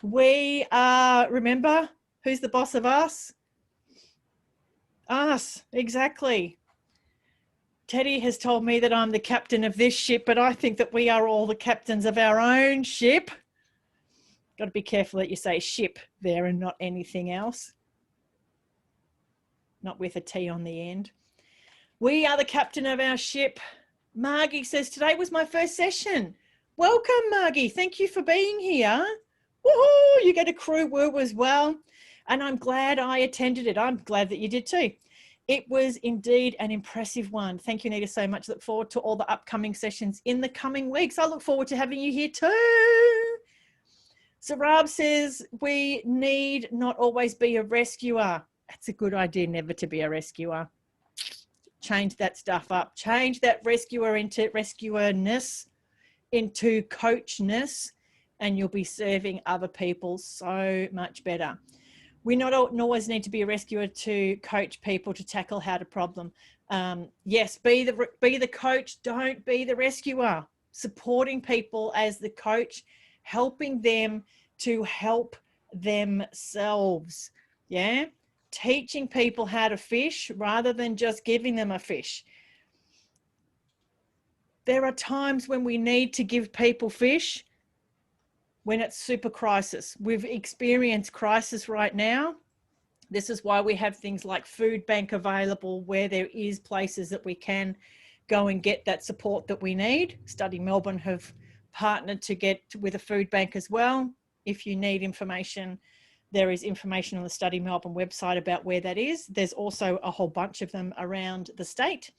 We are, remember, who's the boss of us? Us, exactly. Teddy has told me that I'm the captain of this ship, but I think that we are all the captains of our own ship. Got to be careful that you say ship there and not anything else. Not with a T on the end. We are the captain of our ship. Margie says, today was my first session. Welcome, Margie. Thank you for being here. Woohoo! You get a crew woo as well. And I'm glad I attended it. I'm glad that you did too. It was indeed an impressive one. Thank you, Nita, so much. Look forward to all the upcoming sessions in the coming weeks. I look forward to having you here too. Sarab says, we need not always be a rescuer. That's a good idea, never to be a rescuer. Change that stuff up. Change that rescuer into rescuerness, into coachness, and you'll be serving other people so much better. We not always need to be a rescuer to coach people to tackle how to problem. Yes, be the coach, don't be the rescuer. Supporting people as the coach, helping them to help themselves. Yeah, teaching people how to fish rather than just giving them a fish. There are times when we need to give people fish when it's super crisis. We've experienced crisis right now. This is why we have things like food bank available where there is places that we can go and get that support that we need. Study Melbourne have partnered to get with a food bank as well. If you need information, there is information on the Study Melbourne website about where that is. There's also a whole bunch of them around the state.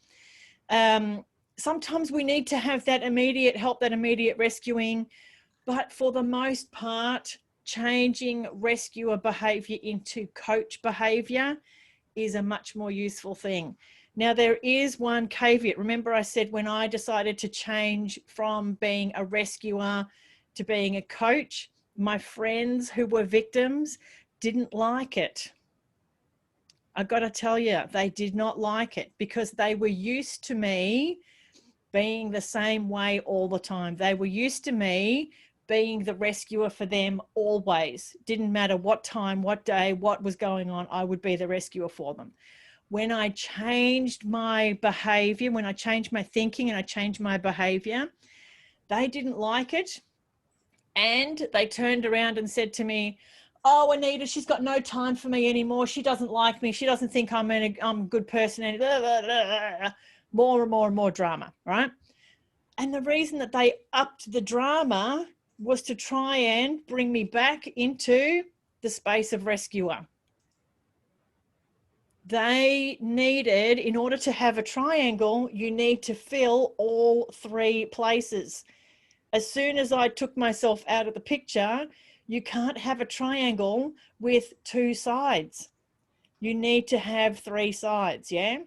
Sometimes we need to have that immediate help, that immediate rescuing, but for the most part, changing rescuer behaviour into coach behaviour is a much more useful thing. Now, there is one caveat. Remember I said when I decided to change from being a rescuer to being a coach, my friends who were victims didn't like it. I got to tell you, they did not like it because they were used to me being the same way all the time. They were used to me being the rescuer for them always. Didn't matter what time, what day, what was going on, I would be the rescuer for them. When I changed my behavior, when I changed my thinking and I changed my behavior, they didn't like it. And they turned around and said to me, oh, Anita, she's got no time for me anymore. She doesn't like me. She doesn't think I'm a good person. And more and more and more drama, right? And the reason that they upped the drama was to try and bring me back into the space of rescuer. They needed, in order to have a triangle, you need to fill all three places. As soon as I took myself out of the picture, you can't have a triangle with two sides. You need to have three sides, yeah?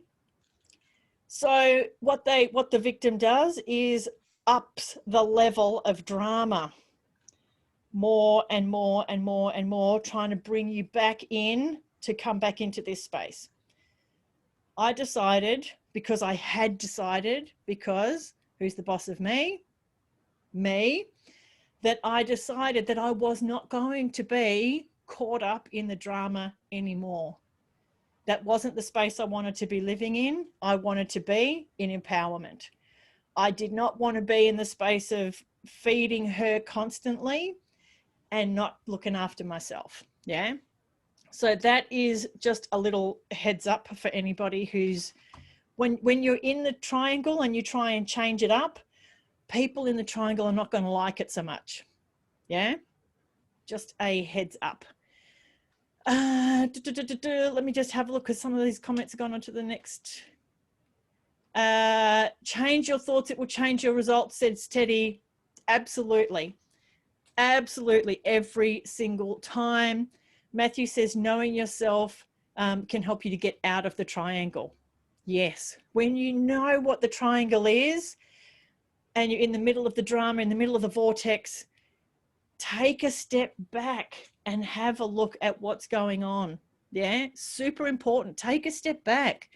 So what the victim does is ups the level of drama more and more and more and more, trying to bring you back in to come back into this space. I decided, because I had decided, because who's the boss of me? Me. That I decided that I was not going to be caught up in the drama anymore. That wasn't the space I wanted to be living in. I wanted to be in empowerment. I did not want to be in the space of feeding her constantly and not looking after myself. Yeah. So that is just a little heads up for anybody who's, when you're in the triangle and you try and change it up, people in the triangle are not going to like it so much. Yeah. Just a heads up. Let me just have a look, because some of these comments have gone on to the next. Change your thoughts, it will change your results, says Teddy. Absolutely. Absolutely. Every single time. Matthew says knowing yourself can help you to get out of the triangle. Yes. When you know what the triangle is and you're in the middle of the drama, in the middle of the vortex, take a step back and have a look at what's going on. Yeah, super important. Take a step back.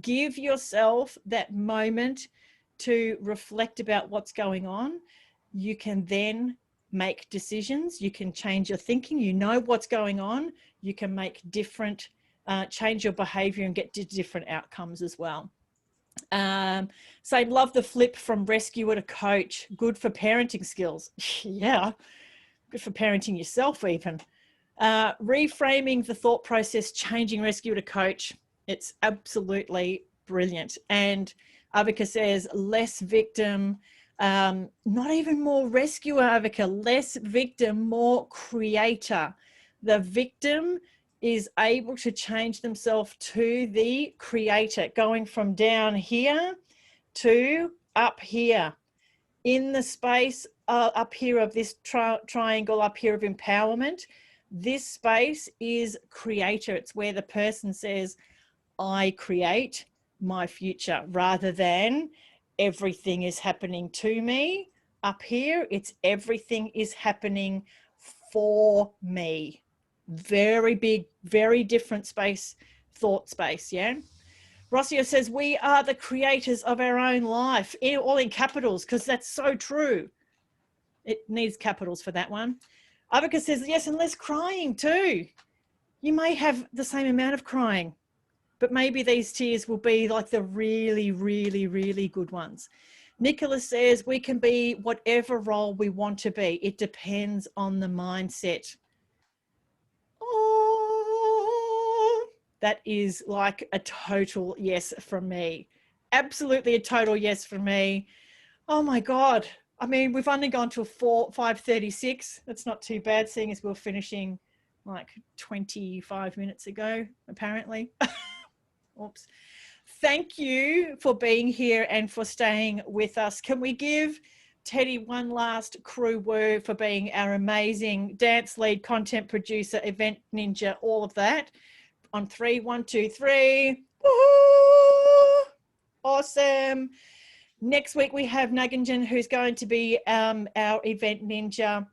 Give yourself that moment to reflect about what's going on. You can then make decisions. You can change your thinking. You know what's going on. You can make different, change your behavior and get different outcomes as well. So love the flip from rescuer to coach. Good for parenting skills. Yeah, good for parenting yourself even. Reframing the thought process, changing rescuer to coach. It's absolutely brilliant. And Avika says less victim, not even more rescuer, Avika, less victim, more creator. The victim is able to change themselves to the creator, going from down here to up here. In the space up here of this triangle up here of empowerment, this space is creator. It's where the person says, I create my future, rather than everything is happening to me. Up here, it's everything is happening for me. Very big, very different space, thought space, yeah? Rossio says, we are the creators of our own life, all in capitals, because that's so true. It needs capitals for that one. Avika says, yes, and less crying too. You may have the same amount of crying, but maybe these tears will be like the really, really, really good ones. Nicholas says, we can be whatever role we want to be. It depends on the mindset. Oh, that is like a total yes from me. Absolutely a total yes from me. Oh my God. I mean, we've only gone to 5:36. That's not too bad, seeing as we're finishing like 25 minutes ago, apparently. Oops. Thank you for being here and for staying with us. Can we give Teddy one last crew word for being our amazing dance lead, content producer, event ninja, all of that? On 3, 1, 2, 3. Woo-hoo! Awesome. Next week we have Naganjan, who's going to be our event ninja.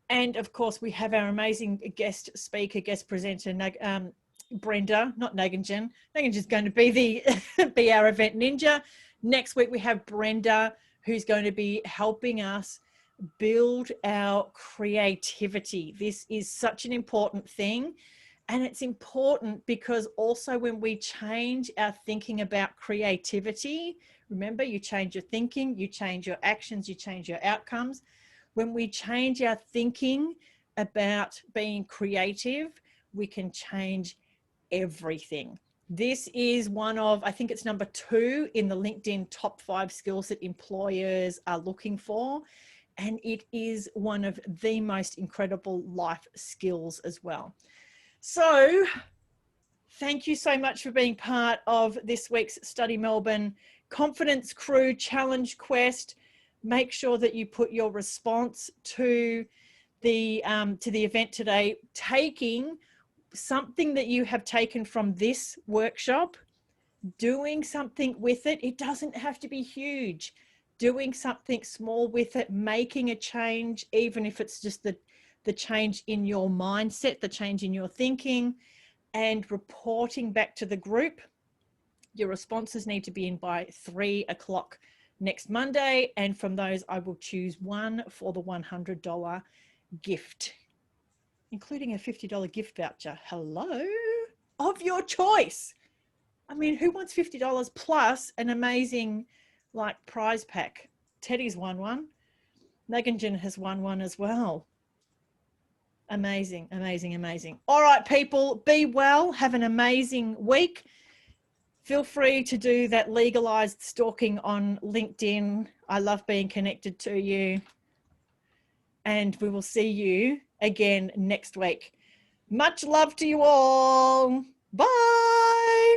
And of course we have our amazing guest speaker, guest presenter, Brenda, not Naganjan. Naganjan's going to be be our event ninja. Next week we have Brenda, who's going to be helping us build our creativity. This is such an important thing. And it's important because also when we change our thinking about creativity, remember, you change your thinking, you change your actions, you change your outcomes. When we change our thinking about being creative, we can change everything. This is one of, I think it's number 2 in the LinkedIn top 5 skills that employers are looking for. And it is one of the most incredible life skills as well. So thank you so much for being part of this week's Study Melbourne Confidence Crew Challenge Quest. Make sure that you put your response to the event today, taking something that you have taken from this workshop, doing something with it. It doesn't have to be huge. Doing something small with it, making a change, even if it's just the change in your mindset, the change in your thinking, and reporting back to the group. Your responses need to be in by 3 o'clock next Monday. And from those, I will choose one for the $100 gift, including a $50 gift voucher. Hello, of your choice. I mean, who wants $50 plus an amazing like prize pack? Teddy's won one. Naganjan has won one as well. Amazing, amazing, amazing. All right, people, be well. Have an amazing week. Feel free to do that legalized stalking on LinkedIn. I love being connected to you. And we will see you again next week. Much love to you all. Bye.